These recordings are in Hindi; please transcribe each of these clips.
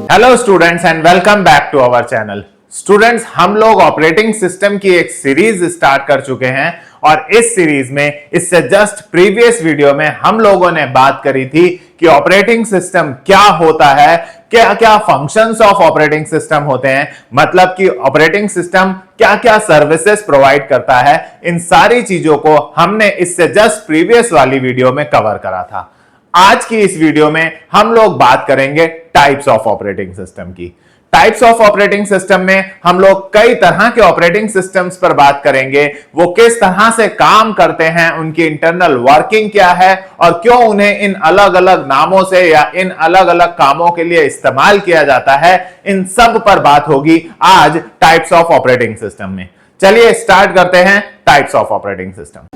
Hello students and welcome back to our channel. Students, हम लोग ऑपरेटिंग सिस्टम की एक सीरीज स्टार्ट कर चुके हैं और इस सीरीज में इससे जस्ट प्रीवियस वीडियो में हम लोगों ने बात करी थी कि ऑपरेटिंग सिस्टम क्या होता है, क्या क्या फंक्शंस ऑफ ऑपरेटिंग सिस्टम होते हैं, मतलब कि ऑपरेटिंग सिस्टम क्या क्या सर्विसेज प्रोवाइड करता है। इन सारी चीजों को हमने इससे जस्ट प्रीवियस वाली वीडियो में कवर करा था। आज की इस वीडियो में हम लोग बात करेंगे टाइप्स ऑफ ऑपरेटिंग सिस्टम की। टाइप्स ऑफ ऑपरेटिंग सिस्टम में हम लोग कई तरह के ऑपरेटिंग सिस्टम्स पर बात करेंगे, वो किस तरह से काम करते हैं, उनकी इंटरनल वर्किंग क्या है और क्यों उन्हें इन अलग अलग नामों से या इन अलग अलग कामों के लिए इस्तेमाल किया जाता है। इन सब पर बात होगी आज टाइप्स ऑफ ऑपरेटिंग सिस्टम में। चलिए स्टार्ट करते हैं टाइप्स ऑफ ऑपरेटिंग सिस्टम।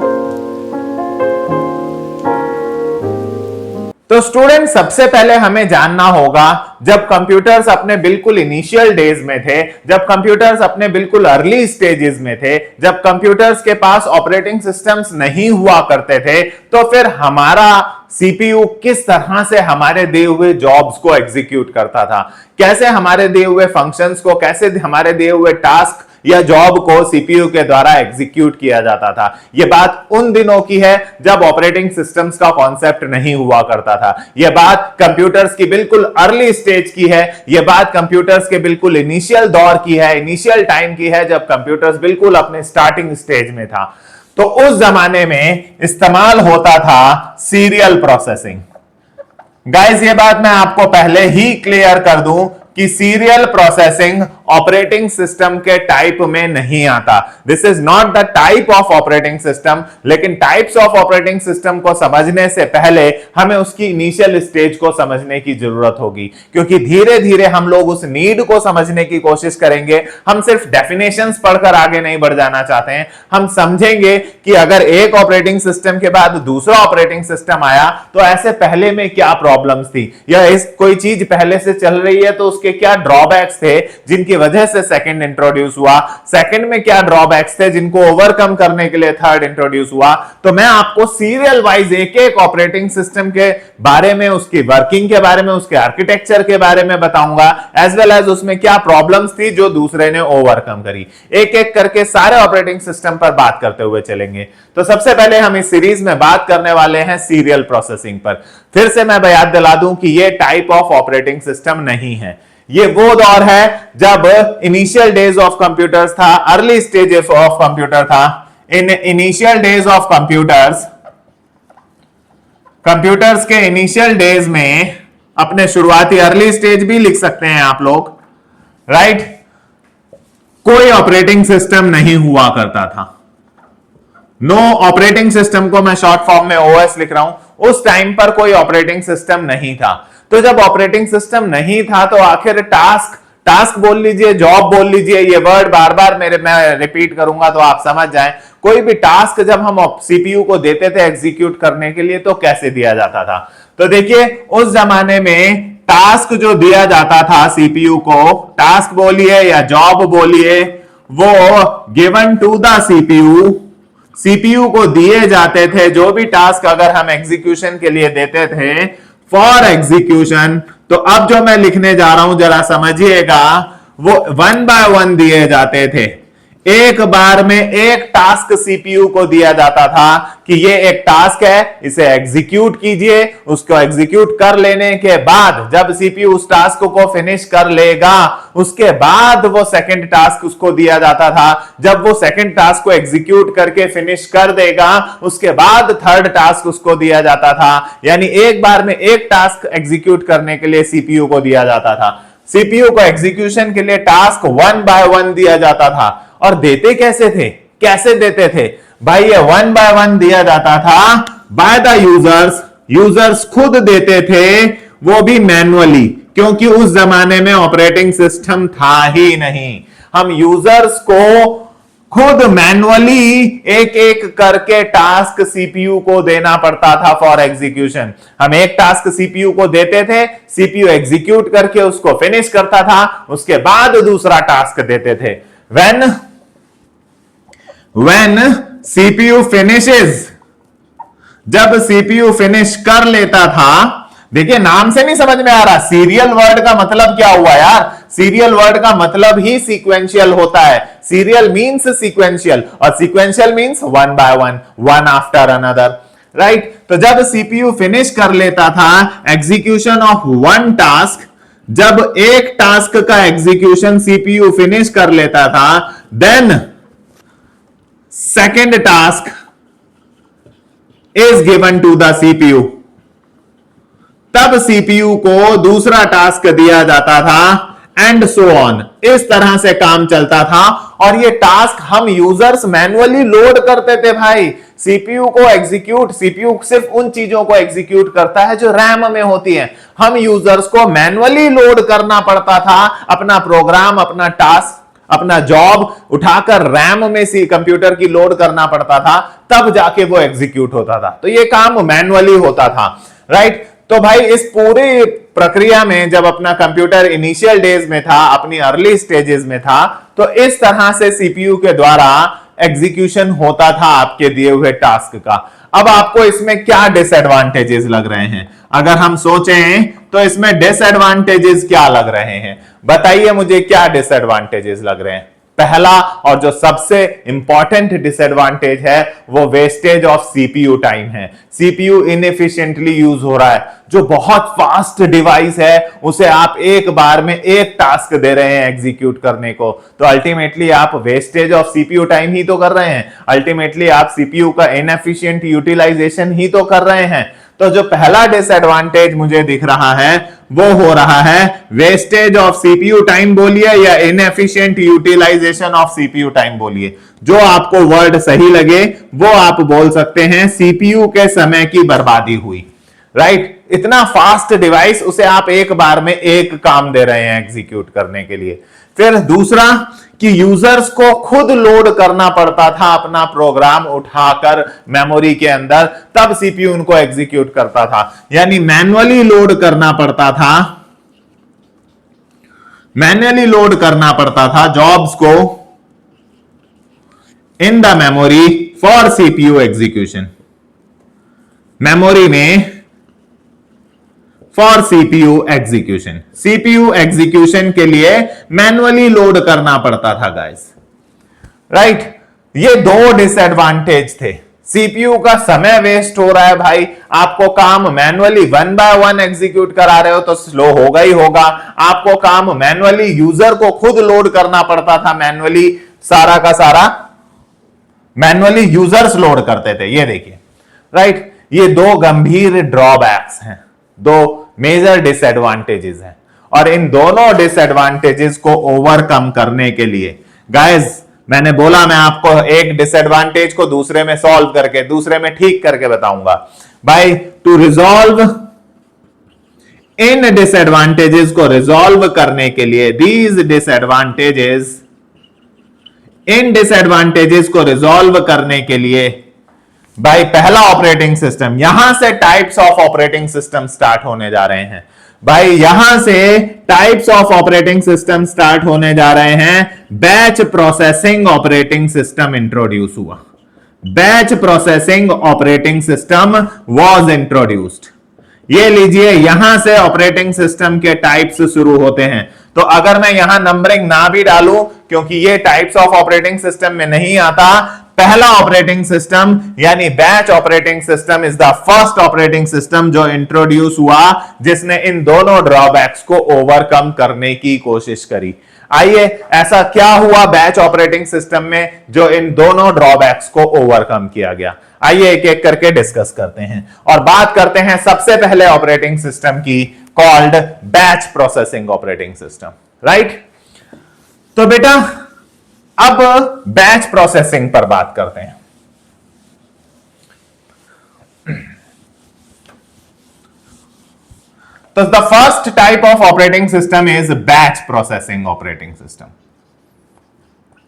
तो स्टूडेंट, सबसे पहले हमें जानना होगा, जब कंप्यूटर्स अपने बिल्कुल इनिशियल डेज में थे, जब कंप्यूटर्स अपने बिल्कुल अर्ली स्टेजेस में थे, जब कंप्यूटर्स के पास ऑपरेटिंग सिस्टम्स नहीं हुआ करते थे, तो फिर हमारा सीपीयू किस तरह से हमारे दिए हुए जॉब्स को एग्जीक्यूट करता था, कैसे हमारे दिए हुए फंक्शंस को, कैसे हमारे दिए हुए टास्क या जॉब को सीपीयू के द्वारा एग्जीक्यूट किया जाता था। यह बात उन दिनों की है जब ऑपरेटिंग सिस्टम्स का कॉन्सेप्ट नहीं हुआ करता था। यह बात कंप्यूटर्स की बिल्कुल अर्ली स्टेज की है, यह बात कंप्यूटर्स के बिल्कुल इनिशियल दौर की है, इनिशियल टाइम की है, जब कंप्यूटर्स बिल्कुल अपने स्टार्टिंग स्टेज में था। तो उस जमाने में इस्तेमाल होता था सीरियल प्रोसेसिंग। गाइस, ये बात मैं आपको पहले ही क्लियर कर दूं कि सीरियल प्रोसेसिंग ऑपरेटिंग सिस्टम के टाइप में नहीं आता। This is not the type of operating system. लेकिन टाइप्स ऑफ ऑपरेटिंग सिस्टम को समझने से पहले हमें उसकी इनिशियल स्टेज को समझने की जरूरत होगी, क्योंकि धीरे धीरे हम लोग उस नीड को समझने की कोशिश करेंगे। हम सिर्फ डेफिनेशंस पढ़कर आगे नहीं बढ़ जाना चाहते हैं। हम समझेंगे कि अगर एक ऑपरेटिंग सिस्टम के बाद दूसरा ऑपरेटिंग सिस्टम आया तो ऐसे पहले में क्या प्रॉब्लम्स थी, या इस कोई चीज पहले से चल रही है तो उसके क्या ड्रॉबैक्स थे जिनकी वजह से सेकंड इंट्रोड्यूस हुआ, सेकंड में क्या ड्रॉबैक्स थे जिनको ओवरकम करने के लिए थर्ड इंट्रोड्यूस हुआ। तो मैं आपको सीरियल वाइज एक एक ऑपरेटिंग सिस्टम के बारे में, उसकी वर्किंग के बारे में, उसके आर्किटेक्चर के बारे में बताऊंगा, एज वेल एज उसमें क्या प्रॉब्लम्स थी जो दूसरे ने ओवरकम करी। एक एक करके सारे ऑपरेटिंग सिस्टम पर बात करते हुए चलेंगे। तो सबसे पहले हम इस सीरीज में बात करने वाले हैं सीरियल प्रोसेसिंग पर। फिर से मैं याद दिला दूं कि यह टाइप ऑफ ऑपरेटिंग सिस्टम नहीं है। ये वो दौर है जब इनिशियल डेज ऑफ कंप्यूटर्स था, अर्ली स्टेजेस ऑफ कंप्यूटर था। In initial days of computers के इनिशियल डेज में, अपने शुरुआती अर्ली स्टेज भी लिख सकते हैं आप लोग, राइट, कोई ऑपरेटिंग सिस्टम नहीं हुआ करता था। नो ऑपरेटिंग सिस्टम को मैं शॉर्ट फॉर्म में ओएस लिख रहा हूं। उस टाइम पर कोई ऑपरेटिंग सिस्टम नहीं था। तो जब ऑपरेटिंग सिस्टम नहीं था तो आखिर टास्क बोल लीजिए, जॉब बोल लीजिए, ये वर्ड बार बार मैं रिपीट करूंगा तो आप समझ जाएं। कोई भी टास्क जब हम सीपीयू को देते थे एग्जीक्यूट करने के लिए तो कैसे दिया जाता था। तो देखिए, उस जमाने में टास्क जो दिया जाता था सीपीयू को, टास्क बोलिए या जॉब बोलिए, वो गिवन टू द सीपीयू को दिए जाते थे। जो भी टास्क अगर हम एग्जीक्यूशन के लिए देते थे फॉर एग्जीक्यूशन, तो अब जो मैं लिखने जा रहा हूं जरा समझिएगा, वो 1 बाय 1 दिए जाते थे। एक बार में एक टास्क सीपीयू को दिया जाता था कि ये एक टास्क है, इसे एग्जीक्यूट कीजिए। उसको एग्जीक्यूट कर लेने के बाद जब सीपीयू उस टास्क को फिनिश कर लेगा, उसके बाद वो सेकंड टास्क उसको दिया जाता था। जब वो सेकंड टास्क को एग्जीक्यूट करके फिनिश कर देगा, उसके बाद थर्ड टास्क उसको दिया जाता था। यानी एक बार में एक टास्क एग्जीक्यूट करने के लिए सीपीयू को दिया जाता था। सीपीयू को एग्जीक्यूशन के लिए टास्क 1 बाय 1 दिया जाता था। और देते कैसे थे, कैसे देते थे भाई? ये 1 बाय 1 दिया जाता था बाय द यूजर्स खुद देते थे, वो भी मैन्युअली, क्योंकि उस जमाने में ऑपरेटिंग सिस्टम था ही नहीं। हम यूजर्स को खुद मैन्युअली एक एक करके टास्क सीपीयू को देना पड़ता था फॉर एग्जीक्यूशन। हम एक टास्क सीपीयू को देते थे, सीपीयू एग्जीक्यूट करके उसको फिनिश करता था, उसके बाद दूसरा टास्क देते थे। when CPU finishes, जब CPU फिनिश कर लेता था, देखिए नाम से नहीं समझ में आ रहा, सीरियल वर्ड का मतलब क्या हुआ यार? सीरियल वर्ड का मतलब ही सीक्वेंशियल होता है। सीरियल मींस सीक्वेंशियल, और sequential means one by one, one after another, right? तो जब सीपीयू फिनिश कर लेता था एग्जीक्यूशन ऑफ वन टास्क, जब एक टास्क का एग्जीक्यूशन सीपीयू फिनिश कर लेता था, then second task is given to the CPU. तब सीपीयू को दूसरा टास्क दिया जाता था, एंड सो ऑन। इस तरह से काम चलता था, और ये टास्क हम यूजर्स मैन्युअली लोड करते थे भाई। सीपीयू को एग्जीक्यूट, सीपीयू सिर्फ उन चीजों को एग्जीक्यूट करता है जो रैम में होती हैं। हम यूजर्स को मैन्युअली लोड करना पड़ता था अपना प्रोग्राम, अपना टास्क, अपना जॉब उठाकर रैम में सी कंप्यूटर की लोड करना पड़ता था, तब जाके वो एग्जीक्यूट होता था। तो ये काम मैन्युअली होता था, राइट? तो भाई इस पूरी प्रक्रिया में जब अपना कंप्यूटर इनिशियल डेज में था, अपनी अर्ली स्टेजेस में था, तो इस तरह से सीपीयू के द्वारा एग्जीक्यूशन होता था आपके दिए हुए टास्क का। अब आपको इसमें क्या डिसएडवांटेजेस लग रहे हैं? अगर हम सोचें तो इसमें डिसएडवांटेजेस क्या लग रहे हैं? बताइए मुझे क्या डिसएडवांटेजेस लग रहे हैं? पहला और जो सबसे इंपॉर्टेंट डिसएडवांटेज है वो वेस्टेज ऑफ सीपीयू टाइम है। सीपीयू इनएफिशिएंटली यूज हो रहा है। जो बहुत फास्ट डिवाइस है उसे आप एक बार में एक टास्क दे रहे हैं एग्जीक्यूट करने को, तो अल्टीमेटली आप वेस्टेज ऑफ सीपीयू टाइम ही तो कर रहे हैं। अल्टीमेटली आप सीपीयू का इनएफिशिएंट यूटिलाइजेशन ही तो कर रहे हैं। तो जो पहला डिसएडवांटेज मुझे दिख रहा है वो हो रहा है वेस्टेज ऑफ सीपीयू टाइम बोलिए या inefficient utilization of CPU time बोलिए, जो आपको वर्ड सही लगे वो आप बोल सकते हैं। सीपीयू के समय की बर्बादी हुई, राइट? इतना फास्ट डिवाइस, उसे आप एक बार में एक काम दे रहे हैं एग्जीक्यूट करने के लिए। फिर दूसरा कि यूजर्स को खुद लोड करना पड़ता था अपना प्रोग्राम उठाकर मेमोरी के अंदर, तब सीपीयू उनको एग्जीक्यूट करता था। यानी मैन्युअली लोड करना पड़ता था, मैन्युअली लोड करना पड़ता था जॉब्स को in the memory for CPU execution, memory में for CPU execution. CPU execution के लिए मैन्युअली लोड करना पड़ता था गाइस, राइट? ये दो डिसएडवांटेज थे। सीपीयू का समय वेस्ट हो रहा है भाई, आपको काम manually one by one execute करा रहे हो तो स्लो होगा ही होगा। आपको काम मैन्युअली यूजर को खुद लोड करना पड़ता था, मैन्युअली सारा का सारा मैन्युअली यूजर्स लोड करते थे। ये देखिए, राइट? ये दो गंभीर ड्रॉबैक्स हैं, दो मेजर डिसएडवांटेजेस हैं, और इन दोनों डिसएडवांटेजेस को ओवरकम करने के लिए गाइस, मैंने बोला मैं आपको एक डिसएडवांटेज को दूसरे में सॉल्व करके, दूसरे में ठीक करके बताऊंगा भाई। टू रिजॉल्व इन डिसएडवांटेजेस को रिजॉल्व करने के लिए, दीज डिसएडवांटेजेस, इन डिसएडवांटेजेस को रिजॉल्व करने के लिए भाई, पहला ऑपरेटिंग सिस्टम, यहां से types of operating system start होने जा रहे हैं भाई। यहां से types of operating system start होने जा रहे हैं। Batch processing operating system introduce हुआ, batch processing operating system was introduced. ये लीजिए, यहां से ऑपरेटिंग सिस्टम के टाइप्स शुरू होते हैं। तो अगर मैं यहां नंबरिंग ना भी डालूं, क्योंकि ये टाइप्स ऑफ ऑपरेटिंग सिस्टम में नहीं आता, पहला ऑपरेटिंग सिस्टम यानी batch operating system is the first operating system जो इंट्रोड्यूस हुआ, जिसने इन दोनों ड्रॉबैक्स को ओवरकम करने की कोशिश करी। आइए, ऐसा क्या हुआ बैच ऑपरेटिंग सिस्टम में जो इन दोनों ड्रॉबैक्स को ओवरकम किया गया? आइए एक एक करके डिस्कस करते हैं और बात करते हैं सबसे पहले ऑपरेटिंग सिस्टम की, called batch processing operating system, right? तो बेटा अब बैच प्रोसेसिंग पर बात करते हैं। तो the first type of operating system is batch processing operating system.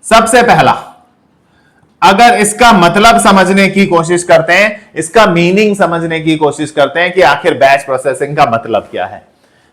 सबसे पहला, अगर इसका मतलब समझने की कोशिश करते हैं, इसका मीनिंग समझने की कोशिश करते हैं कि आखिर बैच प्रोसेसिंग का मतलब क्या है।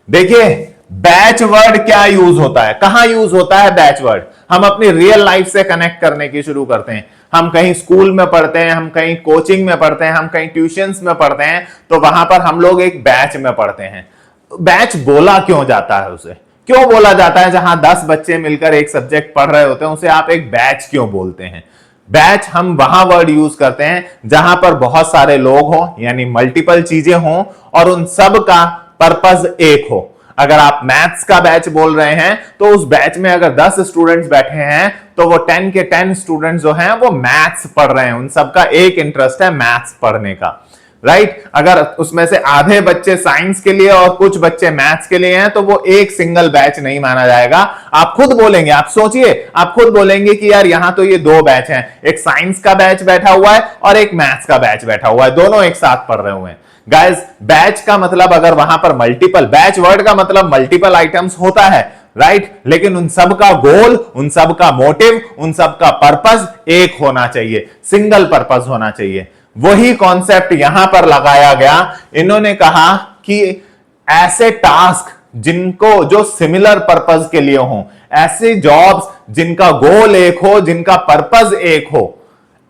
देखिए, बैच वर्ड क्या यूज होता है, कहां यूज होता है बैच वर्ड? हम अपनी रियल लाइफ से कनेक्ट करने की शुरू करते हैं। हम कहीं स्कूल में पढ़ते हैं, हम कहीं कोचिंग में पढ़ते हैं, हम कहीं ट्यूशंस में पढ़ते हैं, तो वहां पर हम लोग एक बैच में पढ़ते हैं। बैच बोला क्यों जाता है, उसे क्यों बोला जाता है? जहां 10 बच्चे मिलकर एक सब्जेक्ट पढ़ रहे होते हैं उसे आप एक बैच क्यों बोलते हैं? बैच हम वहां वर्ड यूज करते हैं जहां पर बहुत सारे लोग हों, यानी मल्टीपल चीजें हों और उन सब का पर्पस एक हो। अगर आप मैथ्स का बैच बोल रहे हैं तो उस बैच में अगर 10 स्टूडेंट्स बैठे हैं तो वो 10 के 10 स्टूडेंट्स जो हैं वो मैथ्स पढ़ रहे हैं, उन सबका एक इंटरेस्ट है मैथ्स पढ़ने का, राइट? अगर उसमें से आधे बच्चे साइंस के लिए और कुछ बच्चे मैथ्स के लिए हैं तो वो एक सिंगल बैच नहीं माना जाएगा। आप खुद बोलेंगे, आप सोचिए, आप खुद बोलेंगे कि यार यहां तो ये दो बैच हैं, एक साइंस का बैच बैठा हुआ है और एक मैथ्स का बैच बैठा हुआ है, दोनों एक साथ पढ़ रहे हुए हैं। गाइस, बैच का मतलब अगर वहां पर मल्टीपल, बैच वर्ड का मतलब मल्टीपल आइटम्स होता है, राइट? लेकिन उन सब का गोल, उन सब का मोटिव, उन सब का पर्पस एक होना चाहिए, सिंगल पर्पस होना चाहिए। वही कॉन्सेप्ट यहां पर लगाया गया। इन्होंने कहा कि ऐसे टास्क जिनको, जो सिमिलर पर्पस के लिए हो, ऐसे जॉब्स जिनका गोल एक हो, जिनका पर्पस एक हो,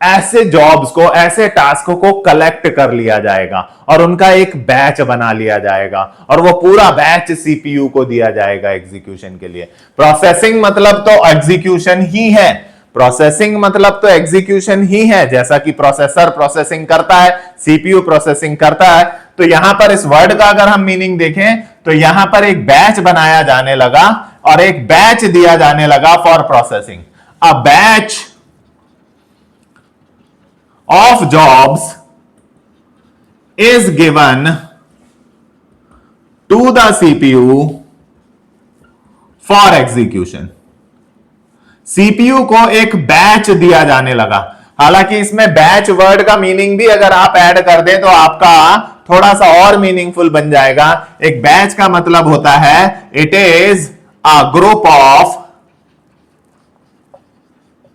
ऐसे जॉब्स को, ऐसे टास्क को कलेक्ट कर लिया जाएगा और उनका एक बैच बना लिया जाएगा और वो पूरा बैच सीपीयू को दिया जाएगा एग्जीक्यूशन के लिए। प्रोसेसिंग मतलब तो एग्जीक्यूशन ही है, प्रोसेसिंग मतलब तो एग्जीक्यूशन ही है। जैसा कि प्रोसेसर प्रोसेसिंग करता है, सीपीयू प्रोसेसिंग करता है। तो यहां पर इस वर्ड का अगर हम मीनिंग देखें तो यहां पर एक बैच बनाया जाने लगा और एक बैच दिया जाने लगा for processing. A batch of jobs is given to the CPU for execution। CPU को एक बैच दिया जाने लगा। हालांकि इसमें बैच वर्ड का मीनिंग भी अगर आप ऐड कर दें तो आपका थोड़ा सा और मीनिंगफुल बन जाएगा। एक बैच का मतलब होता है it is a group of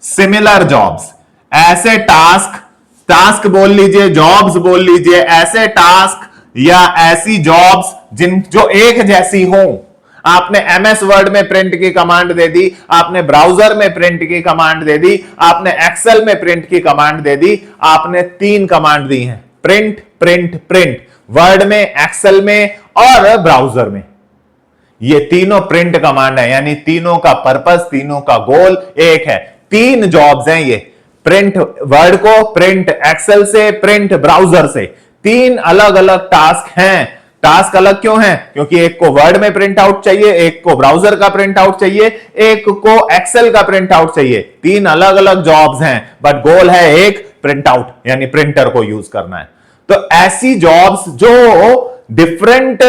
similar jobs, ऐसे टास्क, टास्क बोल लीजिए, जॉब्स बोल लीजिए, ऐसे टास्क या ऐसी जॉब्स जिन, जो एक जैसी हो। आपने एमएस वर्ड में प्रिंट की कमांड दे दी, आपने ब्राउजर में प्रिंट की कमांड दे दी, आपने एक्सेल में प्रिंट की कमांड दे दी, आपने 3 कमांड दी हैं, प्रिंट प्रिंट प्रिंट, वर्ड में, एक्सेल में और ब्राउजर में। ये तीनों प्रिंट कमांड है, यानी तीनों का पर्पस, तीनों का गोल एक है। 3 जॉब्स हैं ये, प्रिंट वर्ड को, प्रिंट एक्सेल से, प्रिंट ब्राउजर से। 3 अलग अलग टास्क हैं। टास्क अलग क्यों हैं? क्योंकि एक को वर्ड में प्रिंट आउट चाहिए, एक को ब्राउजर का प्रिंट आउट चाहिए, एक को एक्सेल का प्रिंट आउट चाहिए। 3 अलग अलग जॉब्स हैं, बट गोल है एक, प्रिंट आउट, यानी प्रिंटर को यूज करना है। तो ऐसी जॉब्स जो डिफरेंट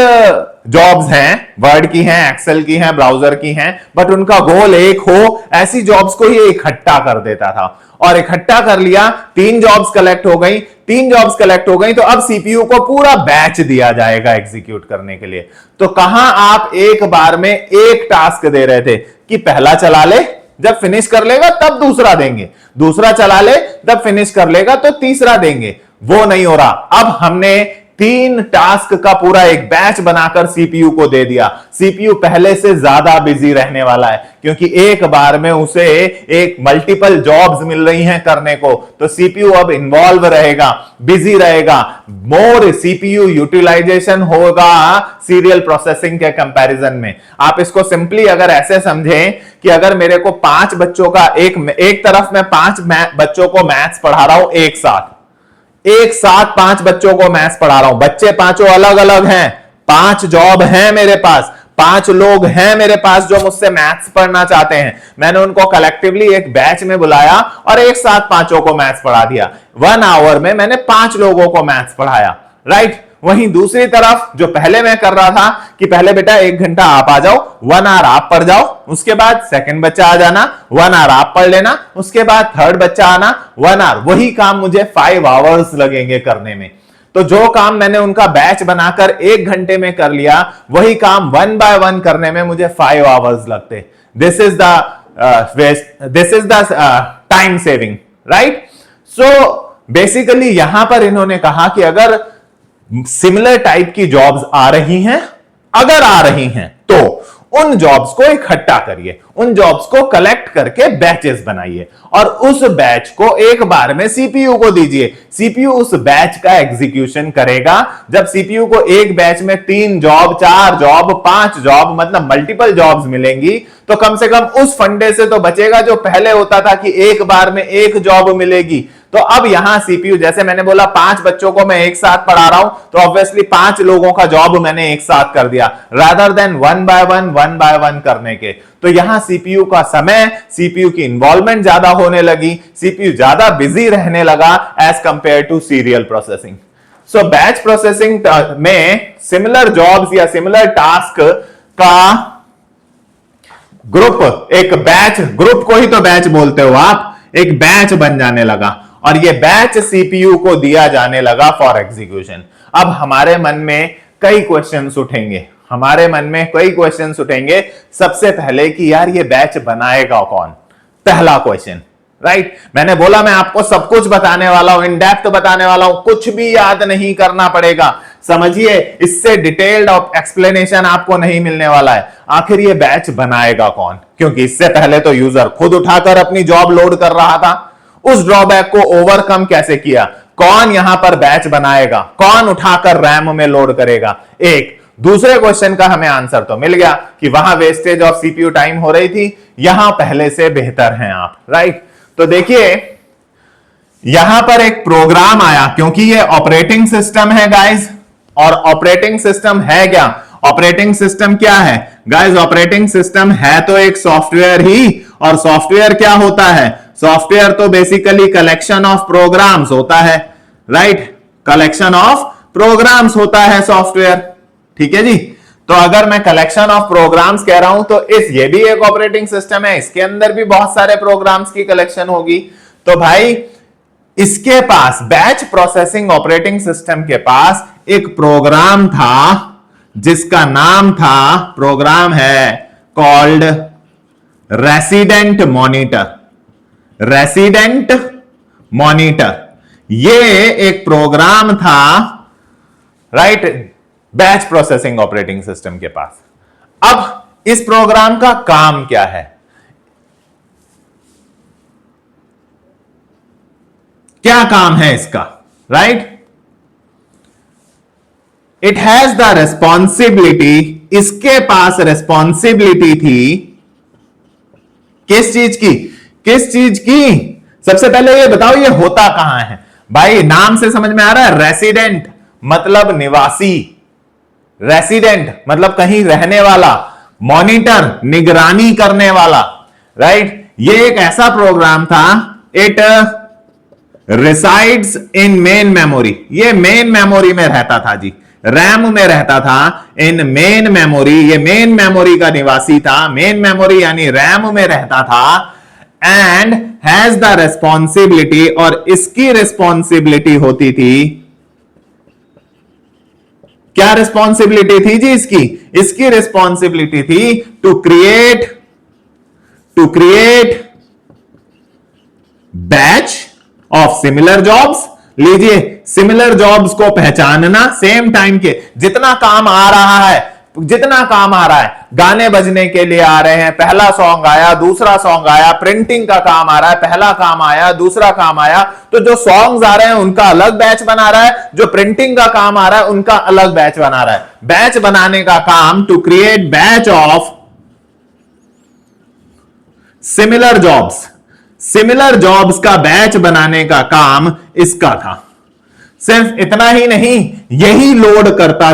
जॉब्स हैं, वर्ड की हैं, एक्सेल की हैं, ब्राउजर की हैं, बट उनका गोल एक हो, ऐसी जॉब्स को ही इकट्ठा कर देता था। और इकट्ठा कर लिया, 3 जॉब्स कलेक्ट हो गई, 3 जॉब्स कलेक्ट हो गई, तो अब सीपीयू को पूरा बैच दिया जाएगा एग्जीक्यूट करने के लिए। तो कहां आप एक बार में एक टास्क दे रहे थे कि पहला चला ले, जब फिनिश कर लेगा तब दूसरा देंगे, दूसरा चला ले, जब फिनिश कर लेगा तो तीसरा देंगे। वो नहीं हो रहा। अब हमने 3 टास्क का पूरा एक बैच बनाकर सीपीयू को दे दिया। सीपीयू पहले से ज्यादा बिजी रहने वाला है, क्योंकि एक बार में उसे एक मल्टीपल जॉब्स मिल रही हैं करने को। तो सीपीयू अब इन्वॉल्व रहेगा, बिजी रहेगा, मोर सीपीयू यूटिलाइजेशन होगा सीरियल प्रोसेसिंग के कंपैरिजन में। आप इसको सिंपली अगर ऐसे समझें कि अगर मेरे को 5 बच्चों का एक तरफ मैं 5 बच्चों को मैथ्स पढ़ा रहा हूं, एक साथ 5 बच्चों को मैथ्स पढ़ा रहा हूं, बच्चे पांचों अलग अलग हैं, 5 जॉब हैं मेरे पास, 5 लोग हैं मेरे पास जो मुझसे मैथ्स पढ़ना चाहते हैं। मैंने उनको कलेक्टिवली एक बैच में बुलाया और एक साथ 5 को मैथ्स पढ़ा दिया। 1 आवर में मैंने 5 लोगों को मैथ्स पढ़ाया, राइट? वहीं दूसरी तरफ जो पहले मैं कर रहा था कि पहले बेटा 1 घंटा आप आ जाओ, 1 आवर आप पढ़ जाओ, उसके बाद सेकंड बच्चा आ जाना, 1 आवर आप पढ़ लेना, उसके बाद थर्ड बच्चा आना, 1 आवर। वही काम मुझे 5 आवर्स लगेंगे करने में। तो जो काम मैंने उनका बैच बनाकर 1 घंटे में कर लिया, वही काम 1 बाय 1 करने में मुझे 5 आवर्स लगते। This is the time saving, right? So basically यहां पर इन्होंने कहा कि अगर सिमिलर टाइप की जॉब्स आ रही हैं, अगर आ रही हैं तो उन जॉब्स को इकट्ठा करिए, उन जॉब्स को कलेक्ट करके बैचेस बनाइए और उस बैच को एक बार में सीपीयू को दीजिए। सीपीयू उस बैच का एग्जीक्यूशन करेगा। जब सीपीयू को एक बैच में 3 जॉब, 4 जॉब, 5 जॉब मतलब मल्टीपल जॉब्स मिलेंगी, तो कम से कम उस फंडे से तो बचेगा जो पहले होता था कि एक बार में एक जॉब मिलेगी। तो अब यहां सीपीयू, जैसे मैंने बोला 5 बच्चों को मैं एक साथ पढ़ा रहा हूं, तो ऑब्वियसली 5 लोगों का जॉब मैंने एक साथ कर दिया, rather than one by one करने के। तो यहां सीपीयू का समय, सीपीयू की इन्वॉल्वमेंट ज्यादा होने लगी, सीपीयू ज्यादा बिजी रहने लगा as compare to serial processing. So batch processing में सिमिलर जॉब्स या सिमिलर टास्क का ग्रुप, एक बैच, ग्रुप को ही तो बैच बोलते हो आप, एक बैच बन जाने लगा और ये बैच सीपीयू को दिया जाने लगा फॉर एग्जीक्यूशन। अब हमारे मन में कई क्वेश्चंस उठेंगे, हमारे मन में कई क्वेश्चंस उठेंगे। सबसे पहले कि यार ये बैच बनाएगा कौन, पहला क्वेश्चन, राइट। मैंने बोला मैं आपको सब कुछ बताने वाला हूं, इन डेप्थ बताने वाला हूं, कुछ भी याद नहीं करना पड़ेगा। समझिए, इससे डिटेल्ड एक्सप्लेनेशन आपको नहीं मिलने वाला है। आखिर ये बैच बनाएगा कौन, क्योंकि इससे पहले तो यूजर खुद उठाकर अपनी जॉब लोड कर रहा था। उस ड्रॉबैक को ओवरकम कैसे किया, कौन यहां पर बैच बनाएगा, कौन उठाकर रैम में लोड करेगा। एक दूसरे क्वेश्चन का हमें आंसर तो मिल गया कि वहां वेस्टेज ऑफ सीपीयू टाइम हो रही थी, यहां पहले से बेहतर हैं आप, राइट। तो देखिए यहां पर एक प्रोग्राम आया, क्योंकि ये ऑपरेटिंग सिस्टम है गाइस, और ऑपरेटिंग सिस्टम है क्या, ऑपरेटिंग सिस्टम क्या है गाइस, ऑपरेटिंग सिस्टम है तो एक सॉफ्टवेयर ही, और सॉफ्टवेयर क्या होता है, सॉफ्टवेयर तो बेसिकली कलेक्शन ऑफ प्रोग्राम्स होता है, राइट, कलेक्शन ऑफ प्रोग्राम्स होता है सॉफ्टवेयर, ठीक है जी। तो अगर मैं कलेक्शन ऑफ प्रोग्राम्स कह रहा हूं तो ये भी एक ऑपरेटिंग सिस्टम है, इसके अंदर भी बहुत सारे प्रोग्राम्स की कलेक्शन होगी। तो भाई इसके पास, बैच प्रोसेसिंग ऑपरेटिंग सिस्टम के पास एक प्रोग्राम था जिसका नाम था, प्रोग्राम है called resident monitor, resident monitor. ये एक प्रोग्राम था, right, batch processing operating system के पास। अब इस प्रोग्राम का काम क्या है, क्या काम है इसका, right, it has the responsibility, इसके पास रेस्पॉन्सिबिलिटी थी किस चीज की, किस चीज की। सबसे पहले ये बताओ ये होता कहां है भाई, नाम से समझ में आ रहा है, रेसिडेंट मतलब निवासी, रेसिडेंट मतलब कहीं रहने वाला, मॉनिटर निगरानी करने वाला, राइट। ये एक ऐसा प्रोग्राम था, it resides in main memory, ये मेन मेमोरी में रहता था जी, रैम में रहता था, इन मेन मेमोरी, ये मेन मेमोरी का निवासी था, मेन मेमोरी यानी रैम में रहता था, एंड हैज द रेस्पॉन्सिबिलिटी, और इसकी रिस्पॉन्सिबिलिटी होती थी, क्या रिस्पॉन्सिबिलिटी थी जी इसकी, इसकी रिस्पॉन्सिबिलिटी थी to create batch of similar jobs. लीजिए, सिमिलर जॉब्स को पहचानना, सेम टाइम के जितना काम आ रहा है, जितना काम आ रहा है, गाने बजने के लिए आ रहे हैं, पहला सॉन्ग आया, दूसरा सॉन्ग आया, प्रिंटिंग का काम आ रहा है, पहला काम आया, दूसरा काम आया, तो जो सॉन्ग्स आ रहे हैं उनका अलग बैच बना रहा है, जो प्रिंटिंग का काम आ रहा है उनका अलग बैच बना रहा है। बैच बनाने का काम, to create batch of similar jobs, similar jobs का बैच बनाने का काम इसका था। सिर्फ इतना ही नहीं, यही लोड करता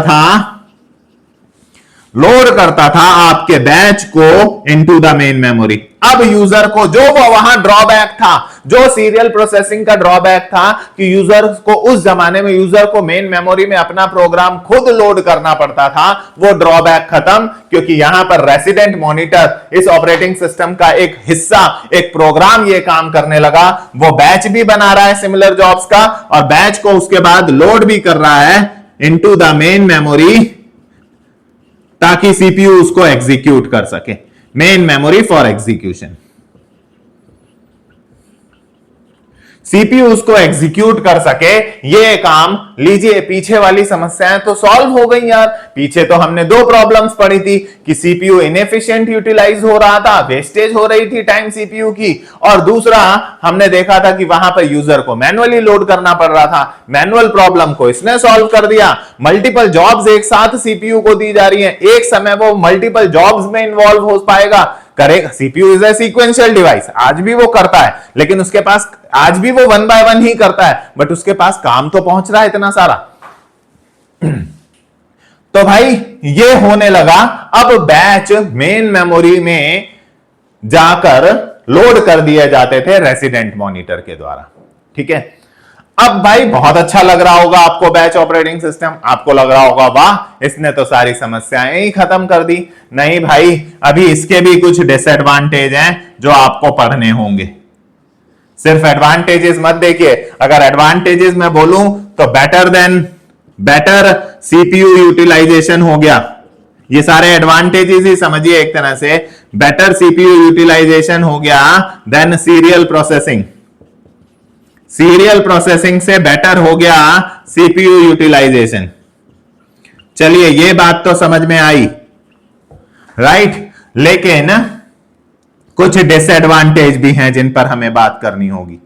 था आपके बैच को इनटू द मेन मेमोरी। अब यूजर को जो वो वहां ड्रॉबैक था, जो सीरियल प्रोसेसिंग का ड्रॉबैक था कि यूजर को, उस जमाने में यूजर को मेन मेमोरी में अपना प्रोग्राम खुद लोड करना पड़ता था, वो ड्रॉबैक खत्म, क्योंकि यहां पर रेसिडेंट मॉनिटर, इस ऑपरेटिंग सिस्टम का एक हिस्सा, एक प्रोग्राम ये काम करने लगा, वो बैच भी बना रहा है सिमिलर जॉब्स का, और बैच को उसके बाद लोड भी कर रहा है इनटू द मेन मेमोरी, ताकि सीपीयू उसको एग्जीक्यूट कर सके, main memory for execution. CPU उसको एग्जीक्यूट कर सके, ये काम लीजिए। पीछे वाली समस्याएं तो सॉल्व हो गई यार। पीछे तो हमने दो प्रॉब्लम्स पढ़ी थी कि सीपीयू इनएफिशिएंट यूटिलाइज हो रहा था, वेस्टेज हो रही थी टाइम सीपीयू की, और दूसरा हमने देखा था कि वहां पर यूजर को मैनुअली लोड करना पड़ रहा था। मैनुअल प्रॉब्लम को इसने सॉल्व कर दिया। मल्टीपल जॉब्स एक साथ सीपीयू को दी जा रही हैं, एक समय वो मल्टीपल जॉब्स में इन्वॉल्व हो पाएगा, करेगा। CPU is a sequential device, आज भी वो करता है, लेकिन उसके पास आज भी वो 1 बाय 1 ही करता है, बट उसके पास काम तो पहुंच रहा है इतना सारा। तो भाई ये होने लगा। अब बैच मेन मेमोरी में जाकर लोड कर दिए जाते थे रेसिडेंट मॉनिटर के द्वारा, ठीक है। अब भाई बहुत अच्छा लग रहा होगा आपको बैच ऑपरेटिंग सिस्टम, आपको लग रहा होगा वाह इसने तो सारी समस्याएं ही खत्म कर दी। नहीं भाई, अभी इसके भी कुछ डिसएडवांटेज हैं जो आपको पढ़ने होंगे। सिर्फ एडवांटेजेस मत देखिए, अगर एडवांटेजेस मैं बोलूं तो बेटर सीपीयू यूटिलाइजेशन हो गया। ये सारे एडवांटेजेस ही समझिए एक तरह से। बेटर सीपीयू यूटिलाइजेशन हो गया then serial processing. Serial processing से बेटर हो गया सीपीयू यूटिलाइजेशन। चलिए ये बात तो समझ में आई, राइट। लेकिन कुछ डिसएडवांटेज भी हैं जिन पर हमें बात करनी होगी,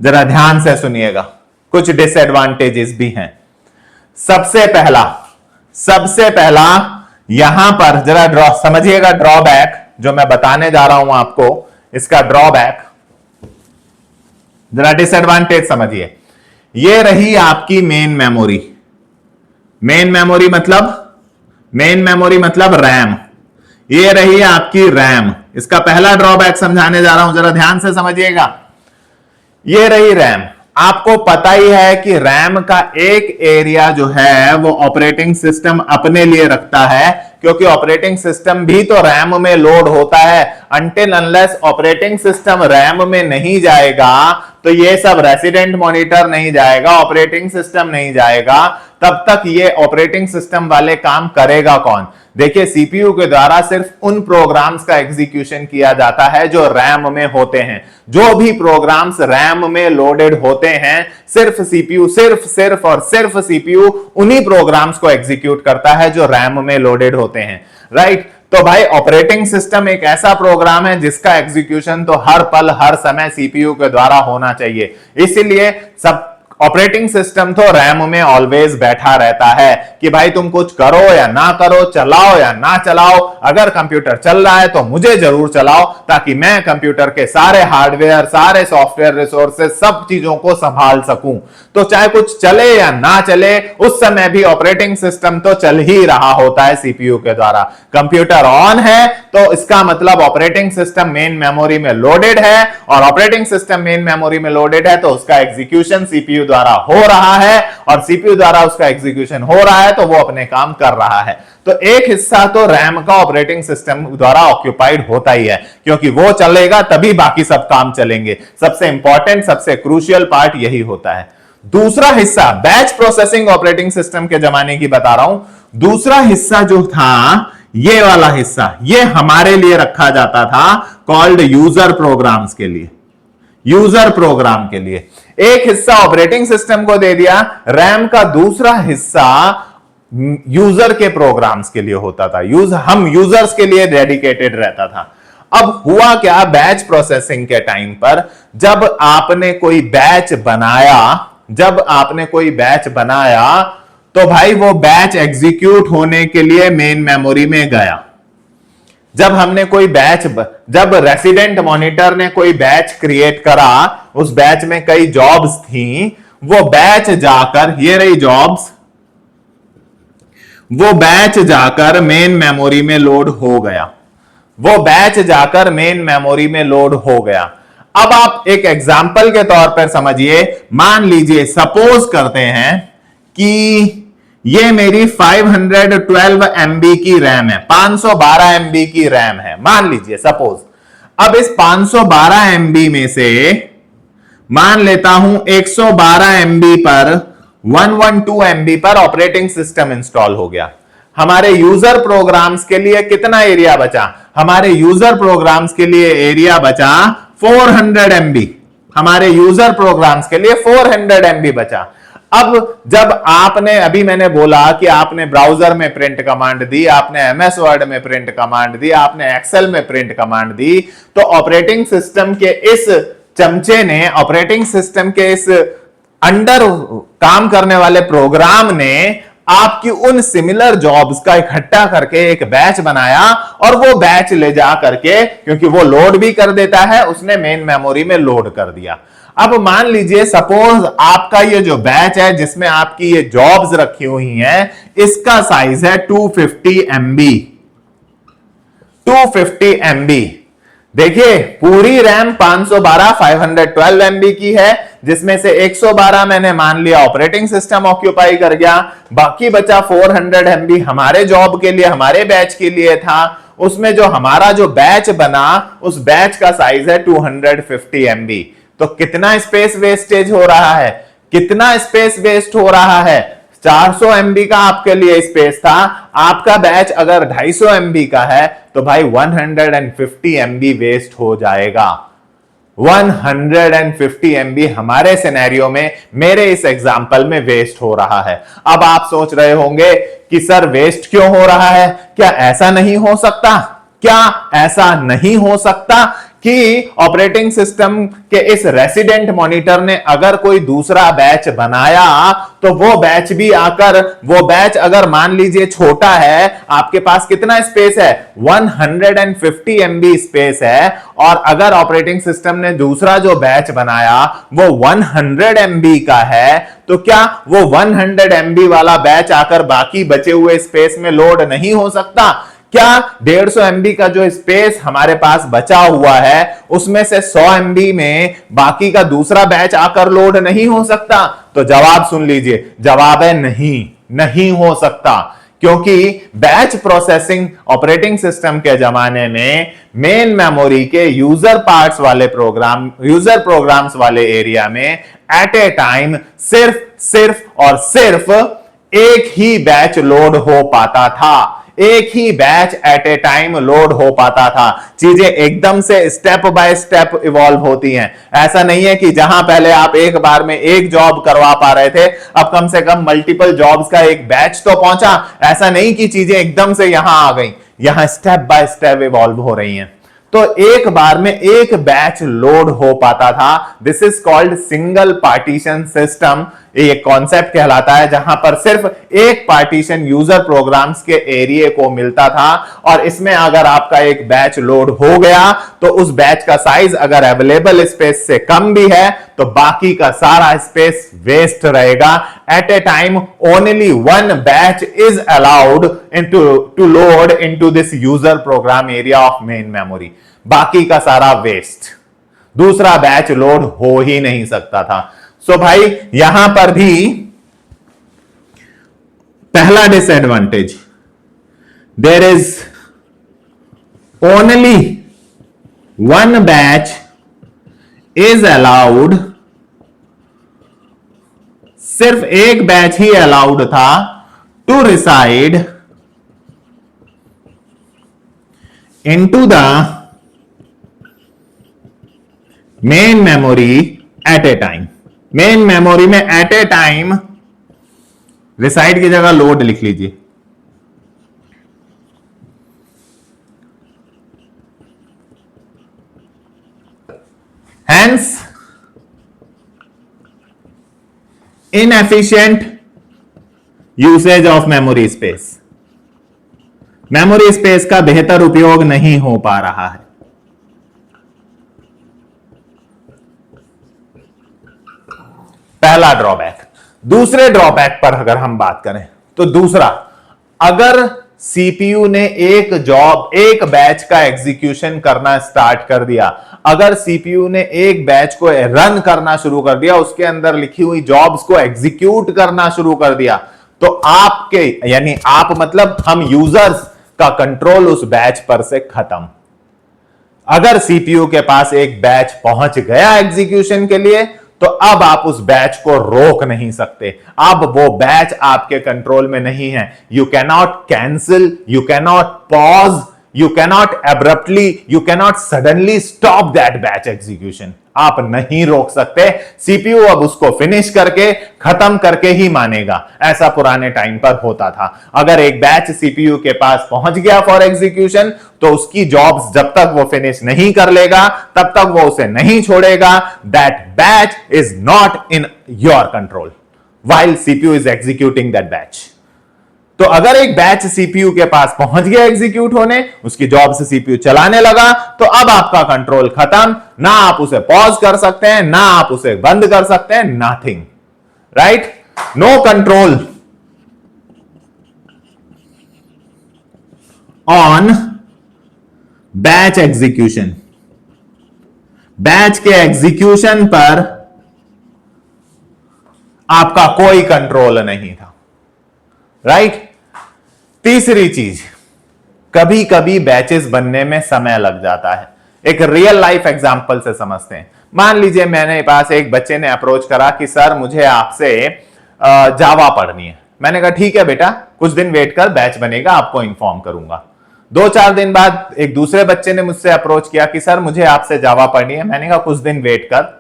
जरा ध्यान से सुनिएगा। कुछ डिसएडवांटेजेस भी हैं। सबसे पहला यहां पर जरा समझिएगा ड्रॉबैक जो मैं बताने जा रहा हूं आपको, इसका ड्रॉबैक जरा डिसएडवांटेज समझिए। ये रही आपकी मेन मेमोरी। मेन मेमोरी मतलब रैम। ये रही आपकी रैम। इसका पहला ड्रॉबैक समझाने जा रहा हूं, जरा ध्यान से समझिएगा। ये रही रैम। आपको पता ही है कि रैम का एक एरिया जो है वो ऑपरेटिंग सिस्टम अपने लिए रखता है, क्योंकि ऑपरेटिंग सिस्टम भी तो रैम में लोड होता है। Until unless operating system RAM में नहीं जाएगा तो ये सब रेसिडेंट मॉनिटर नहीं जाएगा, ऑपरेटिंग सिस्टम नहीं जाएगा, तब तक ये ऑपरेटिंग सिस्टम वाले काम करेगा कौन? देखिए, सीपीयू के द्वारा सिर्फ उन प्रोग्राम्स का एग्जीक्यूशन किया जाता है जो रैम में होते हैं। जो भी प्रोग्राम्स रैम में लोडेड होते हैं, सिर्फ सिर्फ सीपीयू उन्हीं प्रोग्राम्स को एग्जीक्यूट करता है जो रैम में लोडेड होते हैं, राइट। तो भाई ऑपरेटिंग सिस्टम एक ऐसा प्रोग्राम है जिसका एग्जीक्यूशन तो हर पल हर समय सीपीयू के द्वारा होना चाहिए। इसीलिए सब ऑपरेटिंग सिस्टम तो रैम में ऑलवेज बैठा रहता है कि भाई तुम कुछ करो या ना करो, चलाओ या ना चलाओ, अगर कंप्यूटर चल रहा है तो मुझे जरूर चलाओ, ताकि मैं कंप्यूटर के सारे हार्डवेयर, सारे सॉफ्टवेयर रिसोर्सेज, सब चीजों को संभाल सकूं। तो चाहे कुछ चले या ना चले, उस समय भी ऑपरेटिंग सिस्टम तो चल ही रहा होता है सीपीयू के द्वारा। कंप्यूटर ऑन है तो इसका मतलब ऑपरेटिंग सिस्टम मेन मेमोरी में लोडेड है, और ऑपरेटिंग सिस्टम मेन मेमोरी में लोडेड है तो उसका एग्जीक्यूशन सीपीयू द्वारा हो रहा है, और सीपीयू द्वारा उसका एग्जीक्यूशन हो रहा है तो वो अपने काम कर रहा है। तो एक हिस्सा तो रैम का ऑपरेटिंग सिस्टम द्वारा ऑक्यूपाइड होता ही है, क्योंकि वो चलेगा तभी बाकी सब काम चलेंगे। सबसे इंपॉर्टेंट, सबसे क्रूशियल पार्ट यही होता है। दूसरा हिस्सा बैच प्रोसेसिंग ऑपरेटिंग सिस्टम के जमाने की बता रहा हूं। दूसरा हिस्सा जो था, ये वाला हिस्सा, ये हमारे लिए रखा जाता था कॉल्ड यूजर प्रोग्राम्स के लिए। यूजर प्रोग्राम के लिए एक हिस्सा ऑपरेटिंग सिस्टम को दे दिया, रैम का दूसरा हिस्सा यूजर के प्रोग्राम्स के लिए होता था। हम यूजर्स के लिए डेडिकेटेड रहता था। अब हुआ क्या, बैच प्रोसेसिंग के टाइम पर जब आपने कोई बैच बनाया तो भाई वो बैच एग्जीक्यूट होने के लिए मेन मेमोरी में गया। जब रेसिडेंट मॉनिटर ने कोई बैच क्रिएट करा, उस बैच में कई जॉब्स थी, वो बैच जाकर, ये रही जॉब्स, वो बैच जाकर मेन मेमोरी में लोड हो गया। अब आप एक एग्जाम्पल के तौर पर समझिए, मान लीजिए सपोज करते हैं कि ये मेरी 512 MB की रैम है, 512 MB की रैम है, मान लीजिए सपोज। अब इस 512 MB में से मान लेता हूं 112 MB पर 112 MB पर ऑपरेटिंग सिस्टम इंस्टॉल हो गया। हमारे यूजर प्रोग्राम्स के लिए कितना एरिया बचा? हमारे यूजर प्रोग्राम्स के लिए एरिया बचा 400 MB। हमारे यूजर प्रोग्राम्स के लिए 400 MB बचा। अब जब आपने, अभी मैंने बोला कि आपने ब्राउजर में प्रिंट कमांड दी, आपने एमएस वर्ड में प्रिंट कमांड दी, आपने एक्सेल में प्रिंट कमांड दी, तो ऑपरेटिंग सिस्टम के इस चमचे ने, ऑपरेटिंग सिस्टम के इस अंडर काम करने वाले प्रोग्राम ने आपकी उन सिमिलर जॉब्स का इकट्ठा करके एक बैच बनाया, और वो बैच ले जा करके, क्योंकि वो लोड भी कर देता है, उसने मेन मेमोरी में लोड कर दिया। अब मान लीजिए सपोज आपका ये जो बैच है जिसमें आपकी ये जॉब्स रखी हुई हैं, इसका साइज है 250 MB। 250 MB। देखिए पूरी रैम 512 MB की है, जिसमें से 112 मैंने मान लिया ऑपरेटिंग सिस्टम ऑक्यूपाई कर गया, बाकी बचा 400 MB हमारे जॉब के लिए, हमारे बैच के लिए था। उसमें जो हमारा जो बैच बना, उस बैच का साइज है 250 MB। तो कितना स्पेस वेस्टेज हो रहा है, कितना स्पेस वेस्ट हो रहा है? 400 MB का आपके लिए स्पेस था, आपका बैच अगर 250 MB का है तो भाई 150 MB वेस्ट हो जाएगा। 150 MB हमारे सिनेरियो में, मेरे इस एग्जाम्पल में वेस्ट हो रहा है। अब आप सोच रहे होंगे कि सर वेस्ट क्यों हो रहा है? क्या ऐसा नहीं हो सकता, क्या ऐसा नहीं हो सकता कि ऑपरेटिंग सिस्टम के इस रेसिडेंट मॉनिटर ने अगर कोई दूसरा बैच बनाया, तो वो बैच भी आकर, वो बैच अगर मान लीजिए छोटा है, आपके पास कितना स्पेस है? 150 MB स्पेस है, और अगर ऑपरेटिंग सिस्टम ने दूसरा जो बैच बनाया वो 100 MB का है, तो क्या वो 100 MB वाला बैच आकर बाकी बचे हुए स्पेस में लोड नहीं हो सकता? क्या 150 MB का जो स्पेस हमारे पास बचा हुआ है, उसमें से 100 MB में बाकी का दूसरा बैच आकर लोड नहीं हो सकता? तो जवाब सुन लीजिए, जवाब है नहीं, नहीं हो सकता। क्योंकि बैच प्रोसेसिंग ऑपरेटिंग सिस्टम के जमाने में मेन मेमोरी के यूजर पार्ट्स वाले प्रोग्राम, यूजर प्रोग्राम्स वाले एरिया में एट ए टाइम सिर्फ और सिर्फ एक ही बैच लोड हो पाता था, एक ही batch at a time load हो पाता था। चीजें एकदम से स्टेप बाय स्टेप इवॉल्व होती हैं। ऐसा नहीं है कि जहां पहले आप एक बार में एक जॉब करवा पा रहे थे, अब कम से कम मल्टीपल जॉब्स का एक बैच तो पहुंचा। ऐसा नहीं कि चीजें एकदम से यहां आ गई, यहां स्टेप बाय स्टेप इवॉल्व हो रही हैं। तो एक बार में एक बैच लोड हो पाता था। This is called single partition system. ये कॉन्सेप्ट कहलाता है जहां पर सिर्फ एक पार्टीशन यूजर प्रोग्राम्स के एरिया को मिलता था, और इसमें अगर आपका एक बैच लोड हो गया तो उस बैच का साइज अगर अवेलेबल स्पेस से कम भी है तो बाकी का सारा स्पेस वेस्ट रहेगा। At a time only one batch is allowed to load into this user program area of main memory. बाकी का सारा वेस्ट, दूसरा बैच लोड हो ही नहीं सकता था। सो भाई यहां पर भी पहला disadvantage, there is only one batch is allowed, सिर्फ एक बैच ही अलाउड था to reside into the main memory at a time. Main memory में एट ए टाइम, रिसाइड की जगह लोड लिख लीजिए। Hence inefficient usage of memory space, memory space का बेहतर उपयोग नहीं हो पा रहा है। पहला ड्रॉबैक। दूसरे ड्रॉबैक पर अगर हम बात करें तो दूसरा, अगर सीपीयू ने एक बैच का एग्जीक्यूशन करना स्टार्ट कर दिया, अगर सीपीयू ने एक बैच को रन करना शुरू कर दिया, उसके अंदर लिखी हुई जॉब्स को एग्जीक्यूट करना शुरू कर दिया, तो आपके, यानी आप मतलब हम यूजर्स का कंट्रोल उस बैच पर से खत्म। अगर सीपीयू के पास एक बैच पहुंच गया एग्जीक्यूशन के लिए, तो अब आप उस बैच को रोक नहीं सकते। अब वो बैच आपके कंट्रोल में नहीं है। You cannot cancel, you cannot pause, you cannot abruptly, you cannot suddenly stop that batch execution. आप नहीं रोक सकते। सीपीयू अब उसको फिनिश करके खत्म करके ही मानेगा। ऐसा पुराने टाइम पर होता था। अगर एक बैच सीपीयू के पास पहुंच गया फॉर एग्जीक्यूशन, तो उसकी जॉब्स जब तक वो फिनिश नहीं कर लेगा तब तक वो उसे नहीं छोड़ेगा। That batch is not in your control while CPU is executing that batch. तो अगर एक बैच सीपीयू के पास पहुंच गया एग्जीक्यूट होने, उसकी जॉब से सीपीयू चलाने लगा, तो अब आपका कंट्रोल खत्म। ना आप उसे पॉज कर सकते हैं, ना आप उसे बंद कर सकते हैं, nothing, right? No control on batch execution. Batch के एग्जीक्यूशन पर आपका कोई कंट्रोल नहीं था, राइट? तीसरी चीज, कभी कभी बैचेस बनने में समय लग जाता है। एक रियल लाइफ एग्जांपल से समझते हैं। मान लीजिए मेरे पास एक बच्चे ने अप्रोच करा कि सर मुझे आपसे जावा पढ़नी है। मैंने कहा ठीक है बेटा, कुछ दिन वेट कर, बैच बनेगा, आपको इन्फॉर्म करूंगा। 2-4 दिन बाद एक दूसरे बच्चे ने मुझसे अप्रोच किया कि सर मुझे आपसे जावा पढ़नी है। मैंने कहा कुछ दिन वेट कर।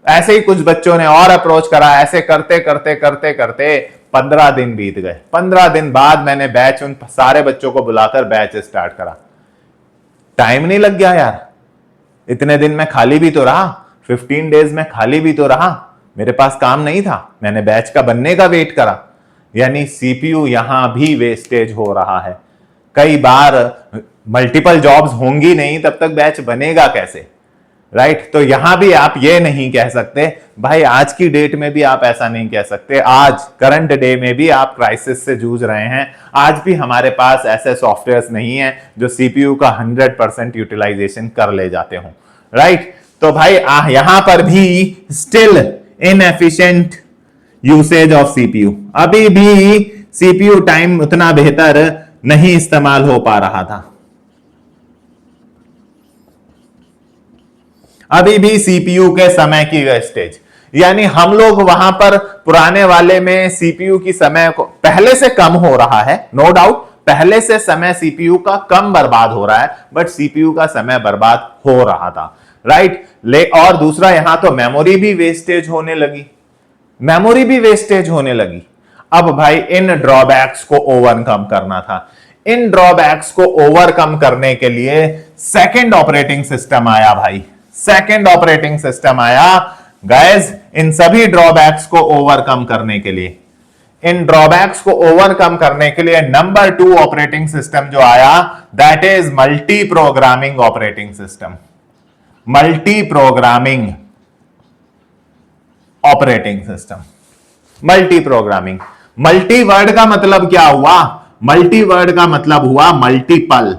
ऐसे ही कुछ बच्चों ने और अप्रोच करा। ऐसे करते करते करते करते 15 दिन बीत गए। 15 दिन बाद मैंने बैच उन सारे बच्चों को बुलाकर बैच स्टार्ट करा। टाइम नहीं लग गया यार, इतने दिन में खाली भी तो रहा, 15 डेज में खाली भी तो रहा, मेरे पास काम नहीं था, मैंने बैच का बनने का वेट करा। यानी सीपीयू यहां भी वेस्टेज हो रहा है। कई बार मल्टीपल जॉब्स होंगी नहीं, तब तक बैच बनेगा कैसे, राइट? तो यहां भी आप ये नहीं कह सकते भाई, आज की डेट में भी आप ऐसा नहीं कह सकते। आज करंट डे में भी आप क्राइसिस से जूझ रहे हैं। आज भी हमारे पास ऐसे सॉफ्टवेयर्स नहीं है जो सीपीयू का 100% यूटिलाइजेशन कर ले जाते हो, राइट? तो भाई यहां पर भी still inefficient usage of CPU. अभी भी सीपीयू टाइम उतना बेहतर नहीं इस्तेमाल हो पा रहा था। अभी भी सीपीयू के समय की वेस्टेज, यानी हम लोग वहां पर पुराने वाले में सीपीयू की समय को पहले से कम हो रहा है, नो डाउट, पहले से समय सीपीयू का कम बर्बाद हो रहा है, बट सीपीयू का समय बर्बाद हो रहा था, राइट? और दूसरा यहां तो मेमोरी भी वेस्टेज होने लगी, मेमोरी भी वेस्टेज होने लगी। अब भाई इन ड्रॉबैक्स को ओवरकम करना था। इन ड्रॉबैक्स को ओवरकम करने के लिए सेकंड ऑपरेटिंग सिस्टम आया भाई, सेकंड ऑपरेटिंग सिस्टम आया गाइस। इन सभी ड्रॉबैक्स को ओवरकम करने के लिए, इन ड्रॉबैक्स को ओवरकम करने के लिए नंबर 2 ऑपरेटिंग सिस्टम जो आया, that is multi programming operating system. Multi programming operating system, multi programming. Multi word का मतलब क्या हुआ? मल्टी वर्ड का मतलब हुआ मल्टीपल,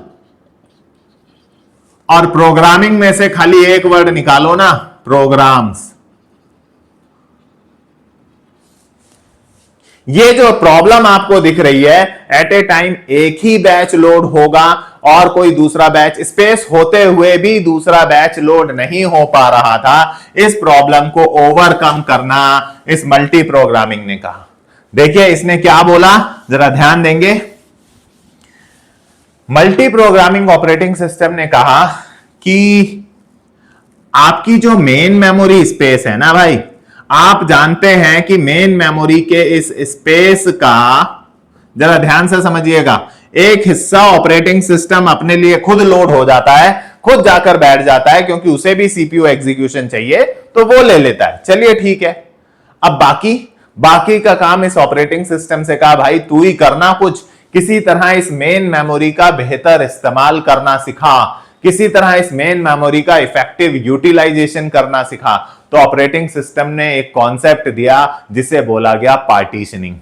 और प्रोग्रामिंग में से खाली एक वर्ड निकालो ना, प्रोग्राम्स। ये जो प्रॉब्लम आपको दिख रही है, एट ए टाइम एक ही बैच लोड होगा और कोई दूसरा बैच, स्पेस होते हुए भी दूसरा बैच लोड नहीं हो पा रहा था। इस प्रॉब्लम को ओवरकम करना इस मल्टी प्रोग्रामिंग ने कहा। देखिए इसने क्या बोला, जरा ध्यान देंगे। मल्टी प्रोग्रामिंग ऑपरेटिंग सिस्टम ने कहा कि आपकी जो मेन मेमोरी स्पेस है ना भाई, आप जानते हैं कि मेन मेमोरी के इस स्पेस का, जरा ध्यान से समझिएगा, एक हिस्सा ऑपरेटिंग सिस्टम अपने लिए खुद लोड हो जाता है, खुद जाकर बैठ जाता है, क्योंकि उसे भी सीपीयू एग्जीक्यूशन चाहिए तो वो ले लेता है। चलिए ठीक है, अब बाकी का काम इस ऑपरेटिंग सिस्टम से कहा भाई तू ही करना, कुछ किसी तरह इस मेन मेमोरी का बेहतर इस्तेमाल करना सिखा, किसी तरह इस मेन मेमोरी का इफेक्टिव यूटिलाइजेशन करना सिखा। तो ऑपरेटिंग सिस्टम ने एक कॉन्सेप्ट दिया जिसे बोला गया पार्टीशनिंग।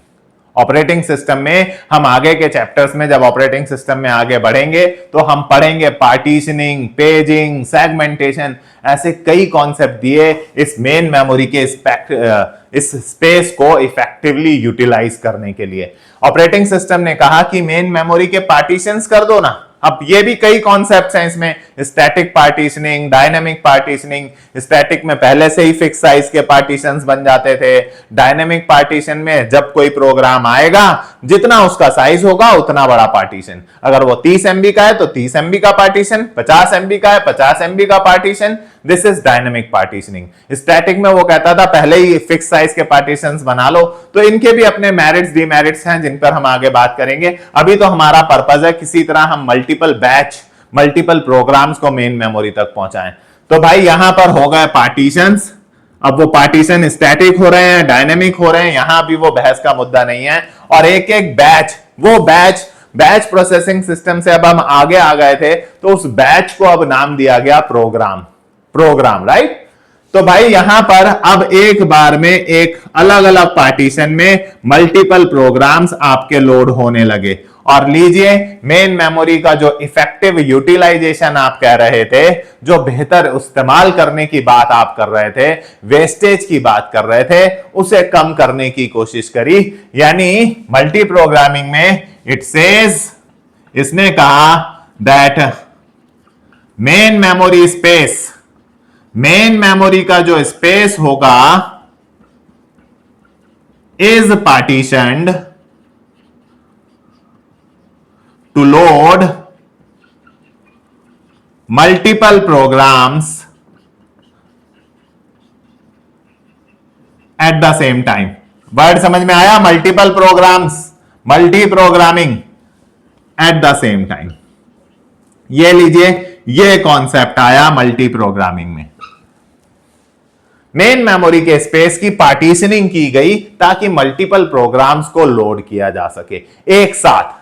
ऑपरेटिंग सिस्टम में हम आगे के चैप्टर्स में जब ऑपरेटिंग सिस्टम में आगे बढ़ेंगे तो हम पढ़ेंगे पार्टीशनिंग, पेजिंग, सेगमेंटेशन, ऐसे कई कॉन्सेप्ट दिए इस मेन मेमोरी के इस स्पेस को इफेक्टिवली यूटिलाइज करने के लिए। ऑपरेटिंग सिस्टम ने कहा कि मेन मेमोरी के पार्टीशंस कर दो ना। अब ये भी कई कॉन्सेप्ट्स हैं इसमें, static partitioning, dynamic partitioning. Static में पहले से ही फिक्स साइज के पार्टीशंस बन जाते थे। डायनेमिक पार्टीशन में जब कोई प्रोग्राम आएगा जितना उसका साइज होगा उतना बड़ा पार्टीशन। अगर वो 30 MB का है तो 30 MB का पार्टीशन, 50 MB का है 50 MB का partition. This is dynamic partitioning. Static में वो कहता था पहले ही फिक्स साइज के पार्टीशंस बना लो। तो इनके भी अपने मेरिट्स डीमेरिट्स हैं जिन पर हम आगे बात करेंगे। अभी तो हमारा पर्पस है किसी तरह हम मल्टीपल बैच, मल्टीपल प्रोग्राम्स को मेन मेमोरी तक पहुंचाएं। तो भाई यहां पर हो गए पार्टीशंस। अब वो पार्टीशन स्टैटिक हो रहे हैं, डायनेमिक हो रहे हैं, यहां भी वो बहस का मुद्दा नहीं है। और एक एक बैच, वो बैच प्रोसेसिंग सिस्टम से अब हम आगे आ गए थे, तो उस बैच को अब नाम दिया गया प्रोग्राम, राइट। तो भाई यहां पर अब एक बार में एक अलग अलग पार्टीशन में मल्टीपल प्रोग्राम्स आपके लोड होने लगे। और लीजिए मेन मेमोरी का जो इफेक्टिव यूटिलाइजेशन आप कह रहे थे, जो बेहतर इस्तेमाल करने की बात आप कर रहे थे, वेस्टेज की बात कर रहे थे, उसे कम करने की कोशिश करी। यानी मल्टी प्रोग्रामिंग में इट सेज, इसने कहा दैट मेन मेमोरी का जो स्पेस होगा is partitioned to load multiple programs at the same time. Word समझ में आया? Multiple programs, multi programming at the same time. ये लीजिए, ये कॉन्सेप्ट आया मल्टी प्रोग्रामिंग में। मेन मेमोरी के स्पेस की पार्टीशनिंग की गई ताकि मल्टीपल प्रोग्राम्स को लोड किया जा सके एक साथ।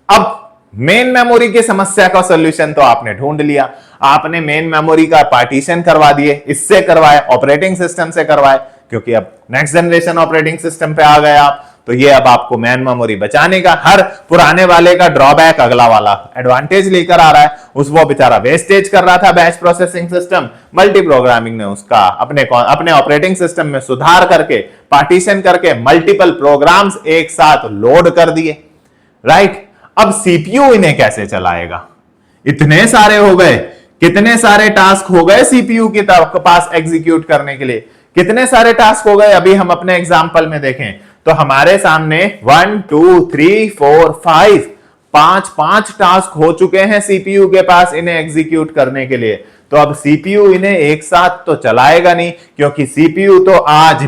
अब मेन मेमोरी की समस्या का सॉल्यूशन तो आपने ढूंढ लिया। आपने मेन मेमोरी का पार्टीशन करवा दिए, इससे करवाए, ऑपरेटिंग सिस्टम से करवाए, क्योंकि अब नेक्स्ट जनरेशन ऑपरेटिंग सिस्टम पे आ गए आप। तो ये अब आपको मेन मेमोरी बचाने का, हर पुराने वाले का ड्रॉबैक अगला वाला एडवांटेज लेकर आ रहा है। वो बेचारा वेस्टेज कर रहा था batch processing system, multi programming ने उसका अपने ऑपरेटिंग सिस्टम में सुधार करके, पार्टीशन करके मल्टीपल प्रोग्राम्स एक साथ लोड कर दिए, राइट। अब सीपीयू इन्हें कैसे चलाएगा? इतने सारे हो गए, कितने सारे टास्क हो गए सीपीयू के पास एग्जीक्यूट करने के लिए, कितने सारे टास्क हो गए। अभी हम अपने एग्जांपल में देखें तो हमारे सामने 1 2 3 4 5 पांच टास्क हो चुके हैं सीपीयू के पास इन्हें एग्जीक्यूट करने के लिए। तो अब सीपीयू इन्हें एक साथ तो चलाएगा नहीं, क्योंकि सीपीयू तो आज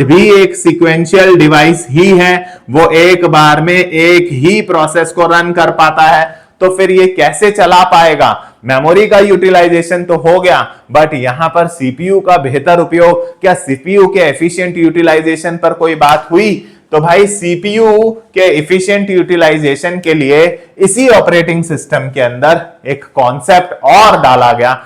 भी एक सीक्वेंशियल डिवाइस ही है। वो एक बार में एक ही प्रोसेस को रन कर पाता है। तो फिर ये कैसे चला पाएगा? मेमोरी का यूटिलाइजेशन तो हो गया, बट यहां पर सीपीयू का बेहतर उपयोग, क्या सीपीयू के एफिशिएंट यूटिलाइजेशन पर कोई बात हुई? तो भाई सीपीयू के एफिशिएंट यूटिलाइजेशन के लिए इसी ऑपरेटिंग सिस्टम के अंदर एक कॉन्सेप्ट और डाला गया।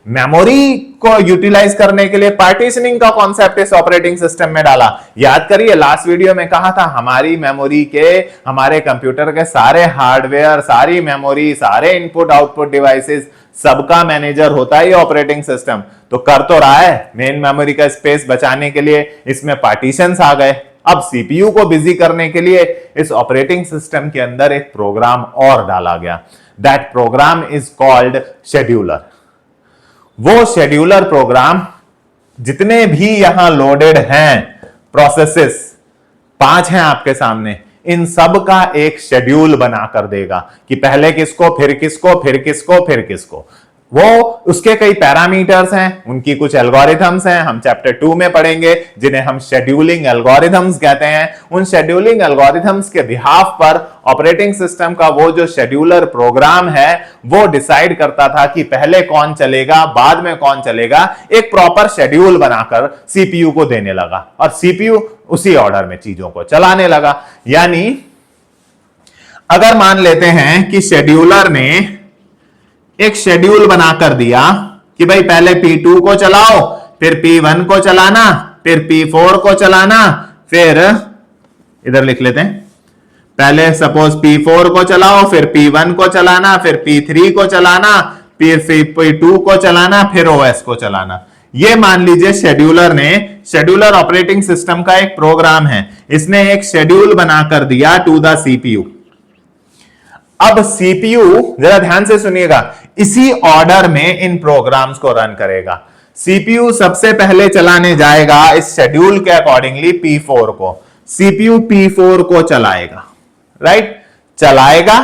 मेमोरी को यूटिलाइज करने के लिए पार्टीशनिंग का कॉन्सेप्ट इस ऑपरेटिंग सिस्टम में डाला। याद करिए लास्ट वीडियो में कहा था हमारी मेमोरी के, हमारे कंप्यूटर के सारे हार्डवेयर, सारी मेमोरी, सारे इनपुट आउटपुट डिवाइसेस, सबका मैनेजर होता है ऑपरेटिंग सिस्टम। तो कर तो रहा है, मेन मेमोरी का स्पेस बचाने के लिए इसमें पार्टीशंस आ गए। अब सीपीयू को बिजी करने के लिए इस ऑपरेटिंग सिस्टम के अंदर एक प्रोग्राम और डाला गया। That program is called scheduler. वो शेड्यूलर प्रोग्राम जितने भी यहां लोडेड हैं प्रोसेसेस, 5 हैं आपके सामने, इन सब का एक शेड्यूल बना कर देगा कि पहले किसको, फिर किसको, फिर किसको, फिर किसको। वो उसके कई पैरामीटर्स हैं, उनकी कुछ एल्गोरिथम्स हैं, हम चैप्टर 2 में पढ़ेंगे, जिन्हें हम शेड्यूलिंग एल्गोरिथम्स कहते हैं। उन शेड्यूलिंग एल्गोरिथम्स के बिहाफ पर ऑपरेटिंग सिस्टम का वो जो शेड्यूलर प्रोग्राम है वो डिसाइड करता था कि पहले कौन चलेगा, बाद में कौन चलेगा। एक प्रॉपर शेड्यूल बनाकर सीपीयू को देने लगा और सीपीयू उसी ऑर्डर में चीजों को चलाने लगा। यानी अगर मान लेते हैं कि शेड्यूलर ने एक शेड्यूल बनाकर दिया कि भाई पहले P2 को चलाओ, फिर P1 को चलाना, फिर P4 को चलाना, फिर इधर लिख लेते हैं, पहले सपोज P4 को चलाओ, फिर P1 को चलाना, फिर P3 को चलाना, फिर P2 को चलाना, फिर OS को चलाना। ये मान लीजिए शेड्यूलर ऑपरेटिंग सिस्टम का एक प्रोग्राम है, इसने एक शेड्यूल बनाकर दिया टू द सीपीयू। अब सीपीयू जरा ध्यान से सुनिएगा, इसी ऑर्डर में इन प्रोग्राम्स को रन करेगा। सीपीयू सबसे पहले चलाने जाएगा इस शेड्यूल के अकॉर्डिंगली P4 को, सीपीयू P4 को चलाएगा, राइट, चलाएगा।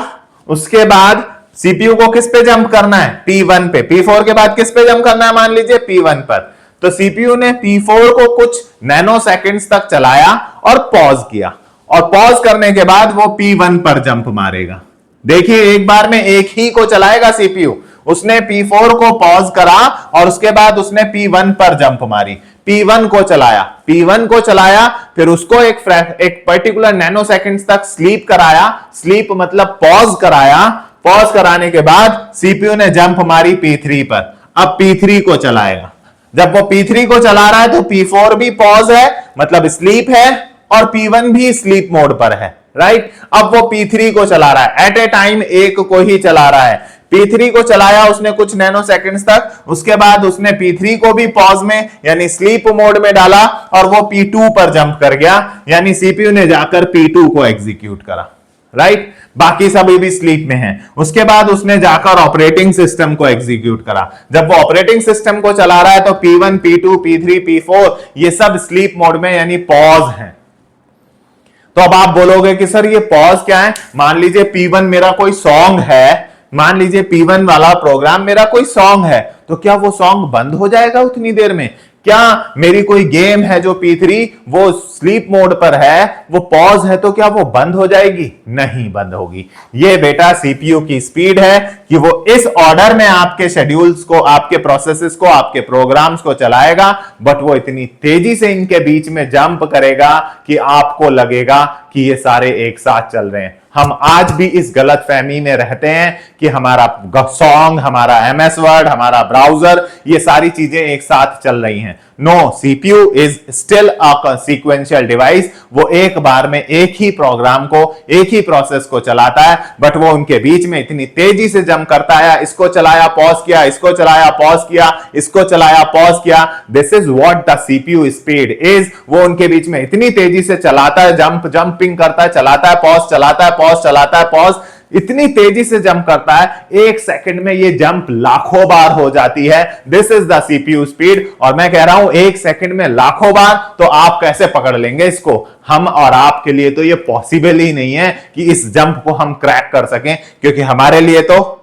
उसके बाद सीपीयू को किस पे जंप करना है? P1 पे। P4 के बाद किस पे जंप करना है? मान लीजिए P1 पर। तो सीपीयू ने P4 को कुछ नैनो सेकंड्स तक चलाया और पॉज किया, और पॉज करने के बाद वो P1 पर जंप मारेगा। देखिए, एक बार में एक ही को चलाएगा सीपीयू। उसने P4 को पॉज करा और उसके बाद उसने P1 पर जंप मारी, P1 को चलाया, P1 को चलाया, फिर उसको एक पर्टिकुलर नैनो सेकंड्स तक स्लीप कराया। स्लीप मतलब पॉज कराया। पॉज कराने के बाद सीपीयू ने जंप मारी P3 पर। अब P3 को चलाएगा। जब वो P3 को चला रहा है तो P4 भी पॉज है, मतलब स्लीप है, और P1 भी स्लीप मोड पर है, राइट। अब वो P3 को चला रहा है, एट ए टाइम एक को ही चला रहा है। P3 को चलाया उसने कुछ नैनो सेकंड्स तक, उसके बाद उसने P3 को भी पॉज में यानी स्लीप मोड में डाला और वो P2 पर जंप कर गया, यानी सीपीयू ने जाकर P2 को एग्जीक्यूट करा, राइट। बाकी सभी भी स्लीप में हैं। उसके बाद उसने जाकर ऑपरेटिंग सिस्टम को एग्जीक्यूट करा। जब वो ऑपरेटिंग सिस्टम को चला रहा है तो P1, P2, P3, P4 ये सब स्लीप मोड में यानी पॉज हैं। तो अब आप बोलोगे कि सर ये पॉज क्या है? मान लीजिए P1 मेरा कोई सॉन्ग है, मान लीजिए P1 वाला प्रोग्राम मेरा कोई सॉन्ग है, तो क्या वो सॉन्ग बंद हो जाएगा उतनी देर में? क्या मेरी कोई गेम है जो P3 वो स्लीप मोड पर है, वो पॉज है, तो क्या वो बंद हो जाएगी? नहीं बंद होगी। ये बेटा सीपीयू की स्पीड है कि वो इस ऑर्डर में आपके शेड्यूल्स को, आपके प्रोसेसेस को, आपके प्रोग्राम्स को चलाएगा, बट वो इतनी तेजी से इनके बीच में जंप करेगा कि आपको लगेगा कि ये सारे एक साथ चल रहे हैं। हम आज भी इस गलत फहमी में रहते हैं कि हमारा सॉन्ग, हमारा एमएस वर्ड, हमारा ब्राउजर, ये सारी चीजें एक साथ चल रही हैं। No, CPU is still a sequential device. वो एक बार में एक ही प्रोग्राम को, एक ही प्रोसेस को चलाता है, बट वो उनके बीच में इतनी तेजी से जंप करता है। इसको चलाया, पॉज किया, इसको चलाया, पॉज किया, इसको चलाया, पॉज किया। This is what the CPU speed is. वो उनके बीच में इतनी तेजी से चलाता है, जंपिंग करता है, चलाता है, पॉज, चलाता है, पॉज, चलाता है, पॉज, इतनी तेजी से जंप करता है, एक सेकंड में ये जंप लाखों बार हो जाती है। This is the CPU speed. और मैं कह रहा हूं एक सेकंड में लाखों बार, तो आप कैसे पकड़ लेंगे इसको? हम और आपके लिए तो ये पॉसिबल ही नहीं है कि इस जंप को हम क्रैक कर सकें, क्योंकि हमारे लिए तो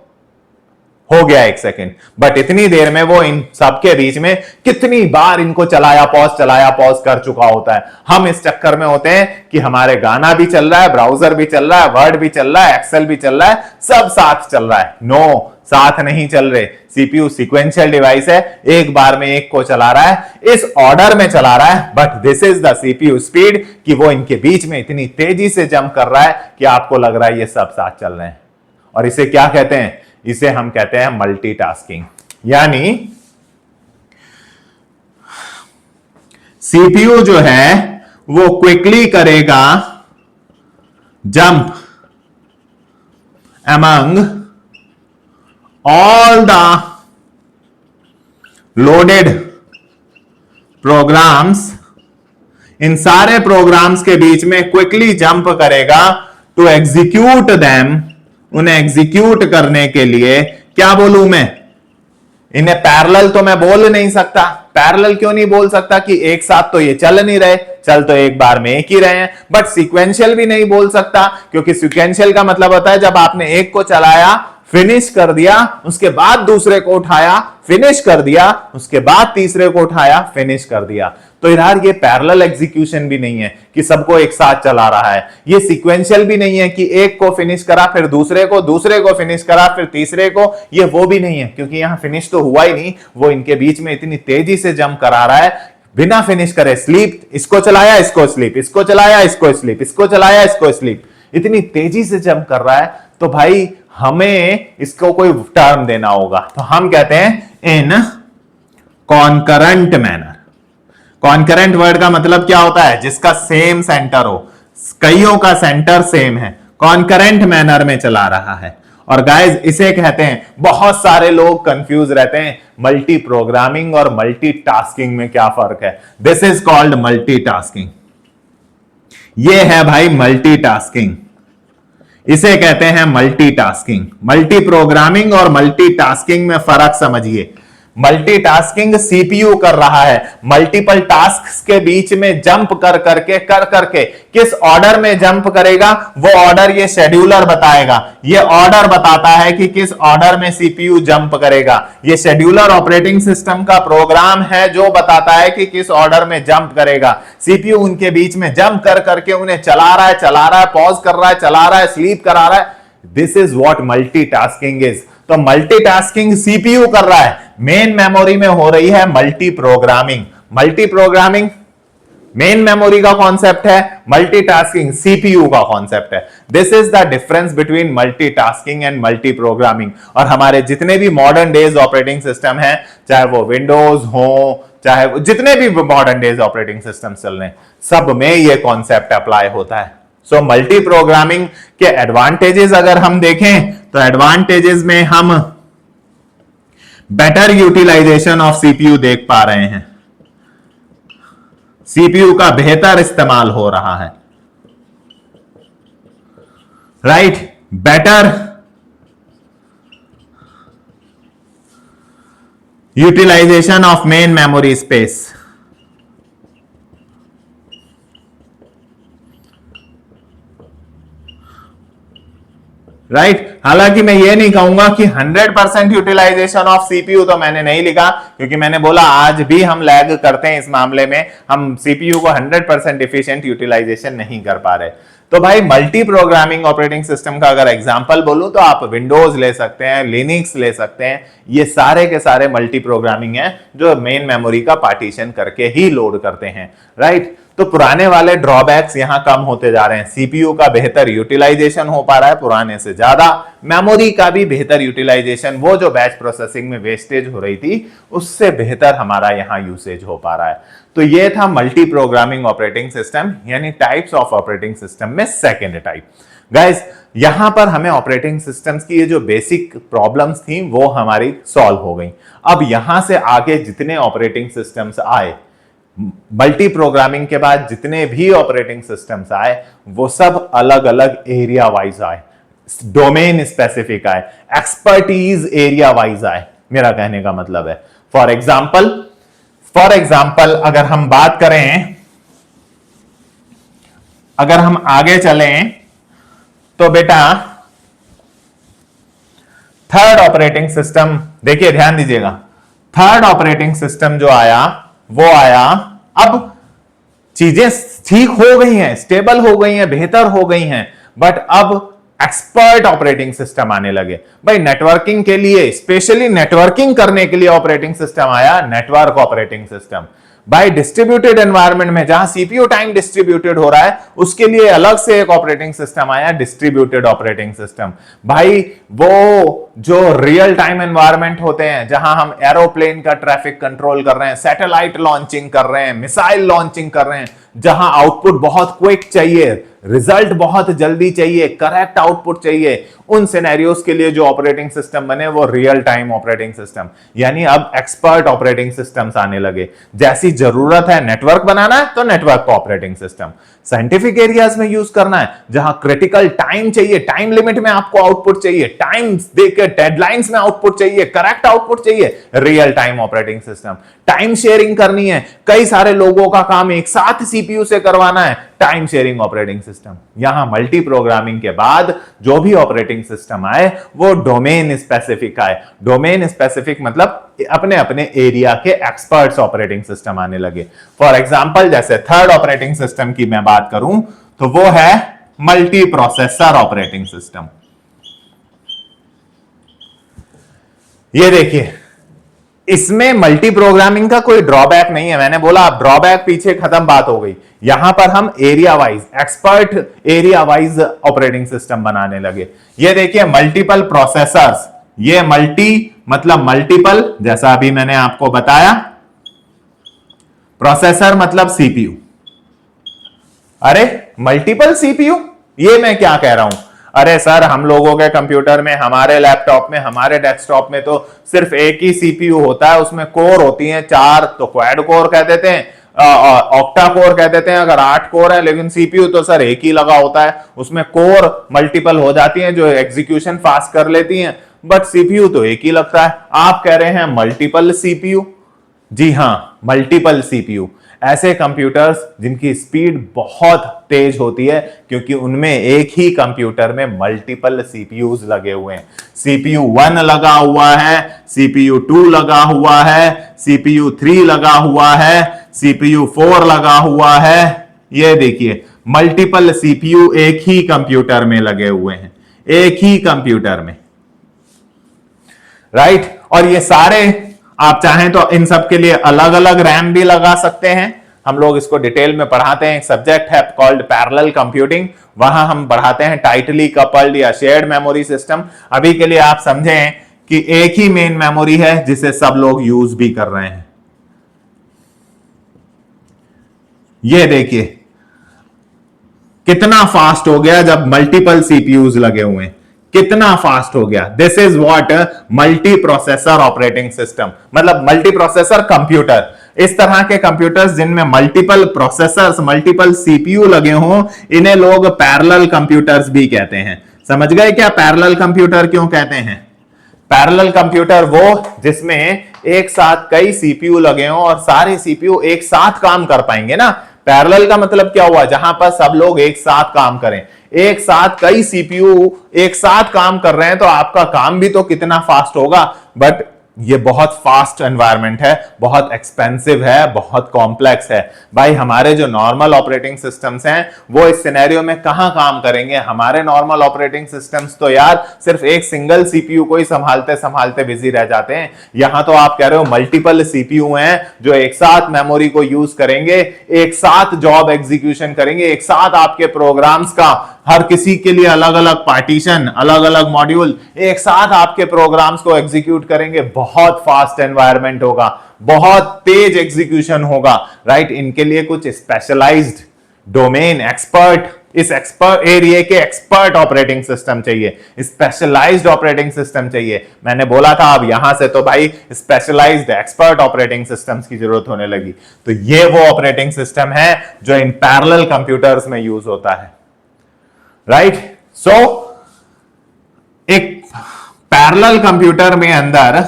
हो गया एक सेकंड, बट इतनी देर में वो इन सबके बीच में कितनी बार इनको चलाया पॉज कर चुका होता है। हम इस चक्कर में होते हैं कि हमारे गाना भी चल रहा है, ब्राउजर भी चल रहा है, वर्ड भी चल रहा है, एक्सेल भी चल रहा है, सब साथ चल रहा है। नो, साथ नहीं चल रहे। सीपीयू सीक्वेंशियल डिवाइस है, एक बार में एक को चला रहा है, इस ऑर्डर में चला रहा है, but this is the CPU speed कि वो इनके बीच में इतनी तेजी से जंप कर रहा है कि आपको लग रहा है ये सब साथ चल रहे हैं। और इसे क्या कहते हैं? इसे हम कहते हैं मल्टीटास्किंग। यानी सीपीयू जो है वो क्विकली करेगा jump among all the loaded programs। इन सारे प्रोग्राम्स के बीच में क्विकली जंप करेगा टू एग्जीक्यूट देम, उन्हें एग्जीक्यूट करने के लिए। क्या बोलूं मैं? इन्हें पैरेलल तो मैं बोल नहीं सकता। पैरेलल क्यों नहीं बोल सकता? कि एक साथ तो ये चल नहीं रहे, चल तो एक बार में एक ही रहे हैं। बट सीक्वेंशियल भी नहीं बोल सकता, क्योंकि सीक्वेंशियल का मतलब होता है जब आपने एक को चलाया, फिनिश कर दिया, उसके बाद दूसरे को उठाया, फिनिश कर दिया, उसके बाद तीसरे को उठाया, फिनिश कर दिया। तो यार ये पैरेलल एग्जीक्यूशन भी नहीं है कि सबको एक साथ चला रहा है। ये सीक्वेंशियल भी नहीं है कि एक को फिनिश करा, फिर दूसरे को फिनिश करा, फिर तीसरे को। ये वो भी नहीं है, क्योंकि यहां फिनिश तो हुआ ही नहीं। वो इनके बीच में इतनी तेजी से जंप करा रहा है बिना फिनिश करे। स्लीप, इसको चलाया, इसको स्लीप, इसको चलाया, इसको स्लीप, इसको चलाया, इसको स्लीप, इतनी तेजी से जंप कर रहा है। तो भाई हमें इसको कोई टर्म देना होगा, तो हम कहते हैं इन कॉन्करेंट मैनर। कॉन्करेंट वर्ड का मतलब क्या होता है? जिसका सेम सेंटर हो, कईयों का सेंटर सेम है, कॉन्करेंट मैनर में चला रहा है। और गाइस इसे कहते हैं, बहुत सारे लोग कंफ्यूज रहते हैं, मल्टी प्रोग्रामिंग और मल्टीटास्किंग में क्या फर्क है। This is called multitasking. ये है भाई मल्टीटास्किंग, इसे कहते हैं मल्टीटास्किंग। मल्टी प्रोग्रामिंग और मल्टीटास्किंग में फर्क समझिए। मल्टीटास्किंग सीपीयू कर रहा है, मल्टीपल टास्क्स के बीच में जंप कर करके किस ऑर्डर में जंप करेगा वो ऑर्डर ये शेड्यूलर बताएगा। ये ऑर्डर बताता है कि किस ऑर्डर में सीपीयू जंप करेगा। ये शेड्यूलर ऑपरेटिंग सिस्टम का प्रोग्राम है जो बताता है कि किस ऑर्डर में जंप करेगा। सीपीयू उनके बीच में जंप कर करके उन्हें चला रहा है, पॉज कर रहा है, चला रहा है, स्लीप करा रहा है। This is what multitasking is. तो मल्टीटास्किंग सीपीयू कर रहा है, मेन मेमोरी में हो रही है मल्टी प्रोग्रामिंग मेन मेमोरी का कॉन्सेप्ट है, मल्टीटास्किंग सीपीयू का कॉन्सेप्ट है। This is the difference between multitasking and multi programming. और हमारे जितने भी मॉडर्न डेज ऑपरेटिंग सिस्टम है, चाहे वो विंडोज हो, चाहे वो जितने भी मॉडर्न डेज ऑपरेटिंग सिस्टम चल रहे हैं, सब में ये कॉन्सेप्ट अप्लाई होता है। सो मल्टी प्रोग्रामिंग के एडवांटेजेस अगर हम देखें तो एडवांटेजेस में हम बेटर यूटिलाइजेशन ऑफ सीपीयू देख पा रहे हैं, सीपीयू का बेहतर इस्तेमाल हो रहा है, right. Better utilization of main memory space, right. हालांकि मैं ये नहीं कहूंगा कि 100% यूटिलाइजेशन ऑफ सीपीयू, तो मैंने नहीं लिखा क्योंकि मैंने बोला आज भी हम लैग करते हैं इस मामले में, हम सीपीयू को 100% एफिशिएंट यूटिलाइजेशन नहीं कर पा रहे। तो भाई मल्टी प्रोग्रामिंग ऑपरेटिंग सिस्टम का अगर एग्जांपल बोलूं तो आप विंडोज ले सकते हैं, लिनक्स ले सकते हैं, ये सारे के सारे मल्टी प्रोग्रामिंग है जो मेन मेमोरी का पार्टीशन करके ही लोड करते हैं, राइट। तो पुराने वाले ड्रॉबैक्स यहां कम होते जा रहे हैं, सीपीयू का बेहतर यूटिलाइजेशन हो पा रहा है पुराने से ज्यादा, मेमोरी का भी बेहतर यूटिलाइजेशन, वो जो बैच प्रोसेसिंग में वेस्टेज हो रही थी उससे बेहतर हमारा यहां यूसेज हो पा रहा है। तो ये था मल्टी प्रोग्रामिंग ऑपरेटिंग सिस्टम, यानी टाइप्स ऑफ ऑपरेटिंग सिस्टम में सेकेंड टाइप। गाइस यहां पर हमें ऑपरेटिंग सिस्टम्स की ये जो बेसिक प्रॉब्लम्स थी वो हमारी सॉल्व हो गई। अब यहां से आगे जितने ऑपरेटिंग सिस्टम्स आए, मल्टी प्रोग्रामिंग के बाद जितने भी ऑपरेटिंग सिस्टम्स आए वो सब अलग अलग एरिया वाइज आए, डोमेन स्पेसिफिक आए, एक्सपर्टीज एरिया वाइज आए, मेरा कहने का मतलब है। फॉर एग्जाम्पल अगर हम बात करें, अगर हम आगे चलें तो बेटा थर्ड ऑपरेटिंग सिस्टम, देखिए ध्यान दीजिएगा, थर्ड ऑपरेटिंग सिस्टम जो आया वो आया, अब चीजें ठीक हो गई हैं, स्टेबल हो गई हैं, बेहतर हो गई हैं, बट अब एक्सपर्ट ऑपरेटिंग सिस्टम आने लगे। भाई नेटवर्किंग के लिए, स्पेशली नेटवर्किंग करने के लिए ऑपरेटिंग सिस्टम आया, नेटवर्क ऑपरेटिंग सिस्टम। भाई डिस्ट्रीब्यूटेड एनवायरनमेंट में जहां सीपीयू टाइम डिस्ट्रीब्यूटेड हो रहा है उसके लिए अलग से एक ऑपरेटिंग सिस्टम आया, डिस्ट्रीब्यूटेड ऑपरेटिंग सिस्टम। भाई वो जो रियल टाइम एनवायरनमेंट होते हैं जहां हम एरोप्लेन का ट्रैफिक कंट्रोल कर रहे हैं, सैटेलाइट लॉन्चिंग कर रहे हैं, मिसाइल लॉन्चिंग कर रहे हैं, जहां आउटपुट बहुत क्विक चाहिए, रिजल्ट बहुत जल्दी चाहिए, करेक्ट आउटपुट चाहिए, उन सिनेरियोस के लिए जो ऑपरेटिंग सिस्टम बने वो रियल टाइम ऑपरेटिंग सिस्टम, यानी अब एक्सपर्ट ऑपरेटिंग सिस्टम्स आने लगे। जैसी जरूरत है नेटवर्क बनाना है तो network operating system, scientific areas में यूज करना है जहां क्रिटिकल टाइम चाहिए, टाइम लिमिट में आपको आउटपुट चाहिए, टाइम देकर डेडलाइंस में आउटपुट चाहिए, करेक्ट आउटपुट चाहिए, real time operating system. Time sharing करनी है, कई सारे लोगों का काम एक साथ सीपीयू से करवाना है, टाइम शेयरिंग ऑपरेटिंग सिस्टम। यहां मल्टी प्रोग्रामिंग के बाद जो भी ऑपरेटिंग सिस्टम आए वो डोमेन स्पेसिफिक आए। डोमेन स्पेसिफिक मतलब अपने अपने एरिया के एक्सपर्ट्स ऑपरेटिंग सिस्टम आने लगे। फॉर एग्जांपल जैसे थर्ड ऑपरेटिंग सिस्टम की मैं बात करूं तो वो है मल्टी प्रोसेसर ऑपरेटिंग सिस्टम। ये देखिए इसमें मल्टी प्रोग्रामिंग का कोई ड्रॉबैक नहीं है, मैंने बोला अब ड्रॉबैक पीछे खत्म, बात हो गई। यहां पर हम area wise, expert area wise operating system बनाने लगे। ये देखिए मल्टीपल प्रोसेसर्स, ये मल्टी मतलब मल्टीपल, जैसा अभी मैंने आपको बताया, प्रोसेसर मतलब सीपीयू। अरे मल्टीपल सीपीयू, ये मैं क्या कह रहा हूं? अरे सर हम लोगों के कंप्यूटर में, हमारे लैपटॉप में, हमारे डेस्कटॉप में तो सिर्फ एक ही सीपीयू होता है, उसमें कोर होती हैं 4, तो क्वाड कोर कह देते हैं, ऑक्टा कोर कह देते हैं अगर 8 कोर है, लेकिन सीपीयू तो सर एक ही लगा होता है, उसमें कोर मल्टीपल हो जाती हैं जो एग्जीक्यूशन फास्ट कर लेती हैं। बट सीपीयू तो एक ही लगता है। आप कह रहे हैं मल्टीपल सीपीयू। जी हां, मल्टीपल सीपीयू, ऐसे कंप्यूटर्स जिनकी स्पीड बहुत तेज होती है क्योंकि उनमें एक ही कंप्यूटर में मल्टीपल सीपीयूज लगे हुए हैं। सीपीयू 1 लगा हुआ है, सीपीयू 2 लगा हुआ है, सीपीयू 3 लगा हुआ है, सीपीयू 4 लगा हुआ है। ये देखिए, मल्टीपल सीपीयू एक ही कंप्यूटर में लगे हुए हैं, एक ही कंप्यूटर में, राइट। और ये सारे आप चाहें तो इन सब के लिए अलग अलग रैम भी लगा सकते हैं। हम लोग इसको डिटेल में पढ़ाते हैं, एक सब्जेक्ट है कॉल्ड पैरेलल कंप्यूटिंग, वहां हम पढ़ाते हैं टाइटली कपल्ड या शेयर्ड मेमोरी सिस्टम। अभी के लिए आप समझें कि एक ही मेन मेमोरी है जिसे सब लोग यूज भी कर रहे हैं। ये देखिए कितना फास्ट हो गया जब मल्टीपल सीपीयूज लगे हुए हैं, कितना फास्ट हो गया। This is what multi processor operating system, मतलब मल्टी प्रोसेसर कंप्यूटर। इस तरह के कंप्यूटर्स जिनमें मल्टीपल प्रोसेसर्स, मल्टीपल सीपीयू लगे हों, इन्हें लोग पैरेलल कंप्यूटर्स भी कहते हैं। समझ गए क्या पैरेलल कंप्यूटर क्यों कहते हैं? पैरेलल कंप्यूटर वो जिसमें एक साथ कई सीपीयू लगे हों और सारे सीपीयू एक साथ काम कर पाएंगे ना। पैरेलल का मतलब क्या हुआ? जहां पर सब लोग एक साथ काम करें, एक साथ कई सीपीयू एक साथ काम कर रहे हैं, तो आपका काम भी तो कितना फास्ट होगा। बट ये बहुत फास्ट एनवायरनमेंट है, बहुत एक्सपेंसिव है, बहुत कॉम्प्लेक्स है। भाई हमारे जो नॉर्मल ऑपरेटिंग सिस्टम्स हैं वो इस सिनेरियो में कहां काम करेंगे? हमारे नॉर्मल ऑपरेटिंग सिस्टम्स तो यार सिर्फ एक सिंगल सीपीयू को ही संभालते संभालते बिजी रह जाते हैं। यहां तो आप कह रहे हो मल्टीपल सीपीयू हैं जो एक साथ मेमोरी को यूज करेंगे, एक साथ जॉब एग्जीक्यूशन करेंगे, एक साथ आपके प्रोग्राम्स का हर किसी के लिए अलग अलग पार्टीशन, अलग अलग मॉड्यूल, एक साथ आपके प्रोग्राम्स को एग्जीक्यूट करेंगे। बहुत फास्ट एनवायरनमेंट होगा, बहुत तेज एग्जीक्यूशन होगा, राइट। इनके लिए कुछ स्पेशलाइज्ड डोमेन एक्सपर्ट, इस एक्सपर्ट एरिया के एक्सपर्ट ऑपरेटिंग सिस्टम चाहिए, स्पेशलाइज्ड ऑपरेटिंग सिस्टम चाहिए। मैंने बोला था अब यहां से तो भाई स्पेशलाइज्ड एक्सपर्ट ऑपरेटिंग सिस्टम्स की जरूरत होने लगी। तो ये वो ऑपरेटिंग सिस्टम है जो इन पैरेलल कंप्यूटर्स में यूज होता है, राइट। सो एक पैरेलल कंप्यूटर में अंदर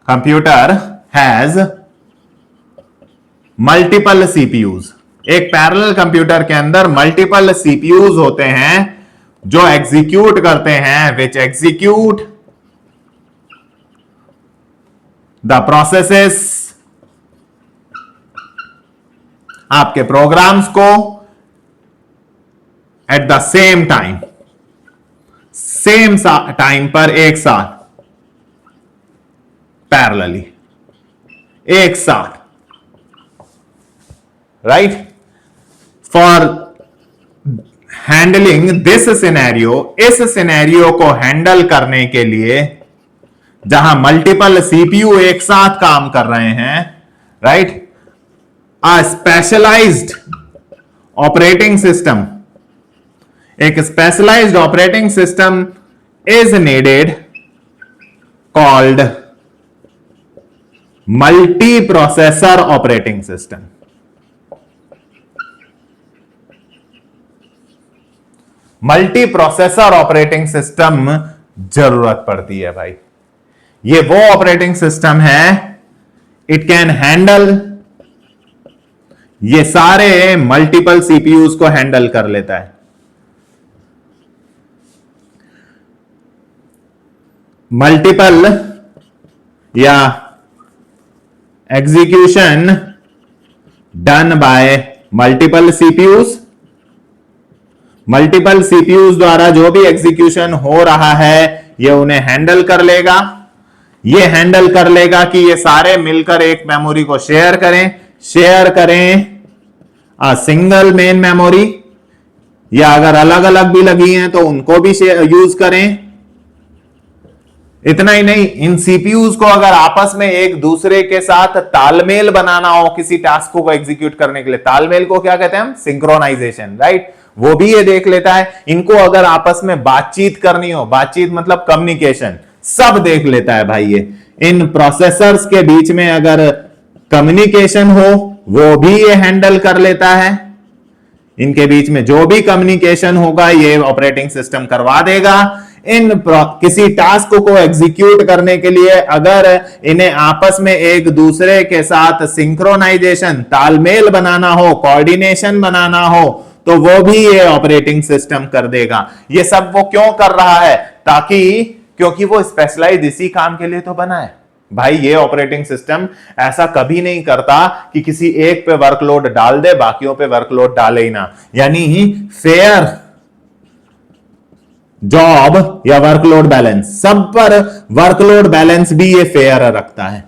कंप्यूटर हैज मल्टीपल सीपीयूज। एक पैरेलल कंप्यूटर के अंदर मल्टीपल सीपीयूज होते हैं जो एग्जीक्यूट करते हैं, विच एग्जीक्यूट द प्रोसेसेस, आपके प्रोग्राम्स को eight the same time, same time पर एक साथ, पैरेलली, एक साथ, right. For handling this scenario, इस सिनेरियो को हैंडल करने के लिए जहां मल्टीपल सीपीयू एक साथ काम कर रहे हैं, right, a specialized operating system, एक specialized operating system is needed called multi processor operating system. Multi processor operating system जरूरत पड़ती है भाई। ये वो ऑपरेटिंग सिस्टम है, इट कैन हैंडल, ये सारे मल्टीपल सीपीयूज को हैंडल कर लेता है। मल्टीपल या execution done by multiple CPUs, multiple CPUs द्वारा जो भी एग्जीक्यूशन हो रहा है ये उन्हें हैंडल कर लेगा। ये हैंडल कर लेगा कि ये सारे मिलकर एक मेमोरी को शेयर करें सिंगल मेन मेमोरी, या अगर अलग अलग भी लगी हैं तो उनको भी यूज करें। इतना ही नहीं, इन सीपीयूज को अगर आपस में एक दूसरे के साथ तालमेल बनाना हो किसी टास्क को एग्जीक्यूट करने के लिए, तालमेल को क्या कहते हैं हम? Synchronization, right. वो भी ये देख लेता है। इनको अगर आपस में बातचीत करनी हो, बातचीत मतलब कम्युनिकेशन, सब देख लेता है भाई ये। इन प्रोसेसर्स के बीच में अगर कम्युनिकेशन हो वो भी ये हैंडल कर लेता है। इनके बीच में जो भी कम्युनिकेशन होगा ये ऑपरेटिंग सिस्टम करवा देगा। किसी टास्क को एग्जीक्यूट करने के लिए अगर इन्हें आपस में एक दूसरे के साथ सिंक्रोनाइजेशन, तालमेल बनाना हो, कोऑर्डिनेशन बनाना हो, तो वो भी ये ऑपरेटिंग सिस्टम कर देगा। ये सब वो क्यों कर रहा है? क्योंकि वो स्पेशलाइज इसी काम के लिए तो बना है भाई। ये ऑपरेटिंग सिस्टम ऐसा कभी नहीं करता कि किसी एक पे वर्कलोड डाल दे, बाकियों पे वर्कलोड डाले ही ना। यानी फेयर जॉब या वर्कलोड बैलेंस, सब पर वर्कलोड बैलेंस भी ये फेयर रखता है।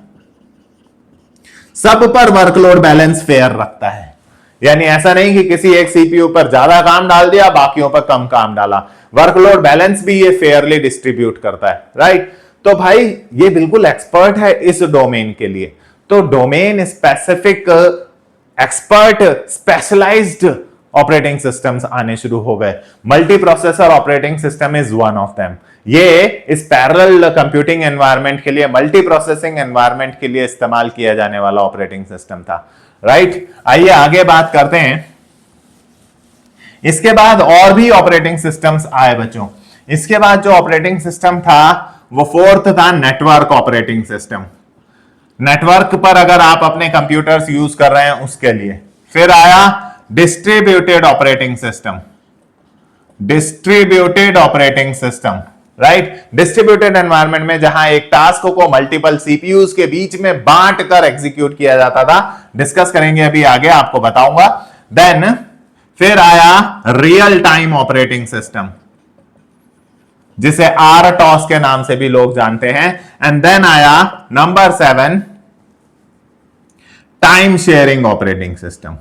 सब पर वर्कलोड बैलेंस फेयर रखता है। यानी ऐसा नहीं कि किसी एक सीपीयू पर ज्यादा काम डाल दिया, बाकियों पर कम काम डाला। वर्कलोड बैलेंस भी ये फेयरली डिस्ट्रीब्यूट करता है, राइट। तो भाई ये बिल्कुल एक्सपर्ट है इस डोमेन के लिए। तो domain specific expert specialized operating systems आने शुरू हो गए। Multi processor operating system is one of them. ये इस पैरेलल कंप्यूटिंग एनवायरनमेंट के लिए, मल्टी प्रोसेसिंग एनवायरनमेंट के लिए इस्तेमाल किया जाने वाला ऑपरेटिंग सिस्टम था, राइट। आइए आगे बात करते हैं। इसके बाद और भी ऑपरेटिंग सिस्टम्स आए बच्चों। इसके बाद जो ऑपरेटिंग सिस्टम था वो फोर्थ था नेटवर्क ऑपरेटिंग सिस्टम। नेटवर्क पर अगर आप अपने कंप्यूटर्स यूज कर रहे हैं उसके लिए। फिर आया distributed operating system. Distributed operating system, right. Distributed environment में जहां एक टास्क को मल्टीपल सीपीयूज के बीच में बांट कर एग्जीक्यूट किया जाता था। डिस्कस करेंगे अभी आगे, आपको बताऊंगा। देन फिर आया रियल टाइम ऑपरेटिंग सिस्टम, जिसे आरटॉस के नाम से भी लोग जानते हैं। एंड देन आया number 7 time sharing operating system.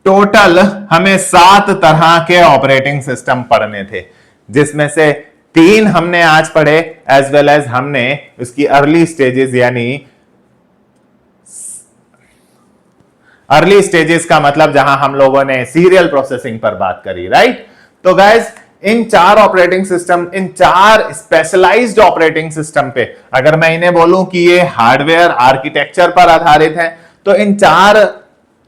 Total हमें 7 तरह के ऑपरेटिंग सिस्टम पढ़ने थे, जिसमें से 3 हमने आज पढ़े, एज वेल एज हमने उसकी अर्ली स्टेजेस, यानी अर्ली स्टेजेस का मतलब जहां हम लोगों ने सीरियल प्रोसेसिंग पर बात करी, राइट। तो guys in 4 operating system, in 4 specialized operating system पे अगर मैं इन्हें बोलूं कि ये हार्डवेयर आर्किटेक्चर पर आधारित है, तो इन 4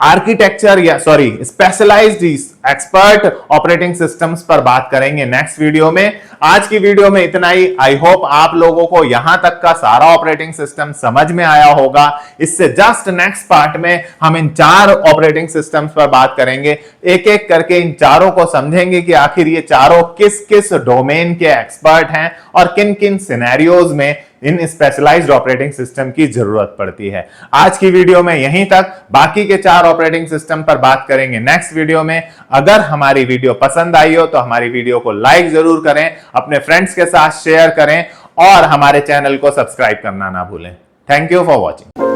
आर्किटेक्चर या स्पेशलाइज्ड एक्सपर्ट ऑपरेटिंग सिस्टम्स पर बात करेंगे नेक्स्ट वीडियो में। आज की वीडियो में इतना ही। आई होप आप लोगों को यहां तक का सारा ऑपरेटिंग सिस्टम समझ में आया होगा। इससे जस्ट नेक्स्ट पार्ट में हम इन 4 ऑपरेटिंग सिस्टम्स पर बात करेंगे, एक एक करके इन चारों को समझेंगे कि आखिर ये चारों किस किस डोमेन के एक्सपर्ट हैं और किन किन सिनेरियोज में इन स्पेशलाइज्ड ऑपरेटिंग सिस्टम की जरूरत पड़ती है। आज की वीडियो में यहीं तक। बाकी के 4 ऑपरेटिंग सिस्टम पर बात करेंगे नेक्स्ट वीडियो में। अगर हमारी वीडियो पसंद आई हो तो हमारी वीडियो को लाइक जरूर करें, अपने फ्रेंड्स के साथ शेयर करें और हमारे चैनल को सब्सक्राइब करना ना भूलें। Thank you for watching.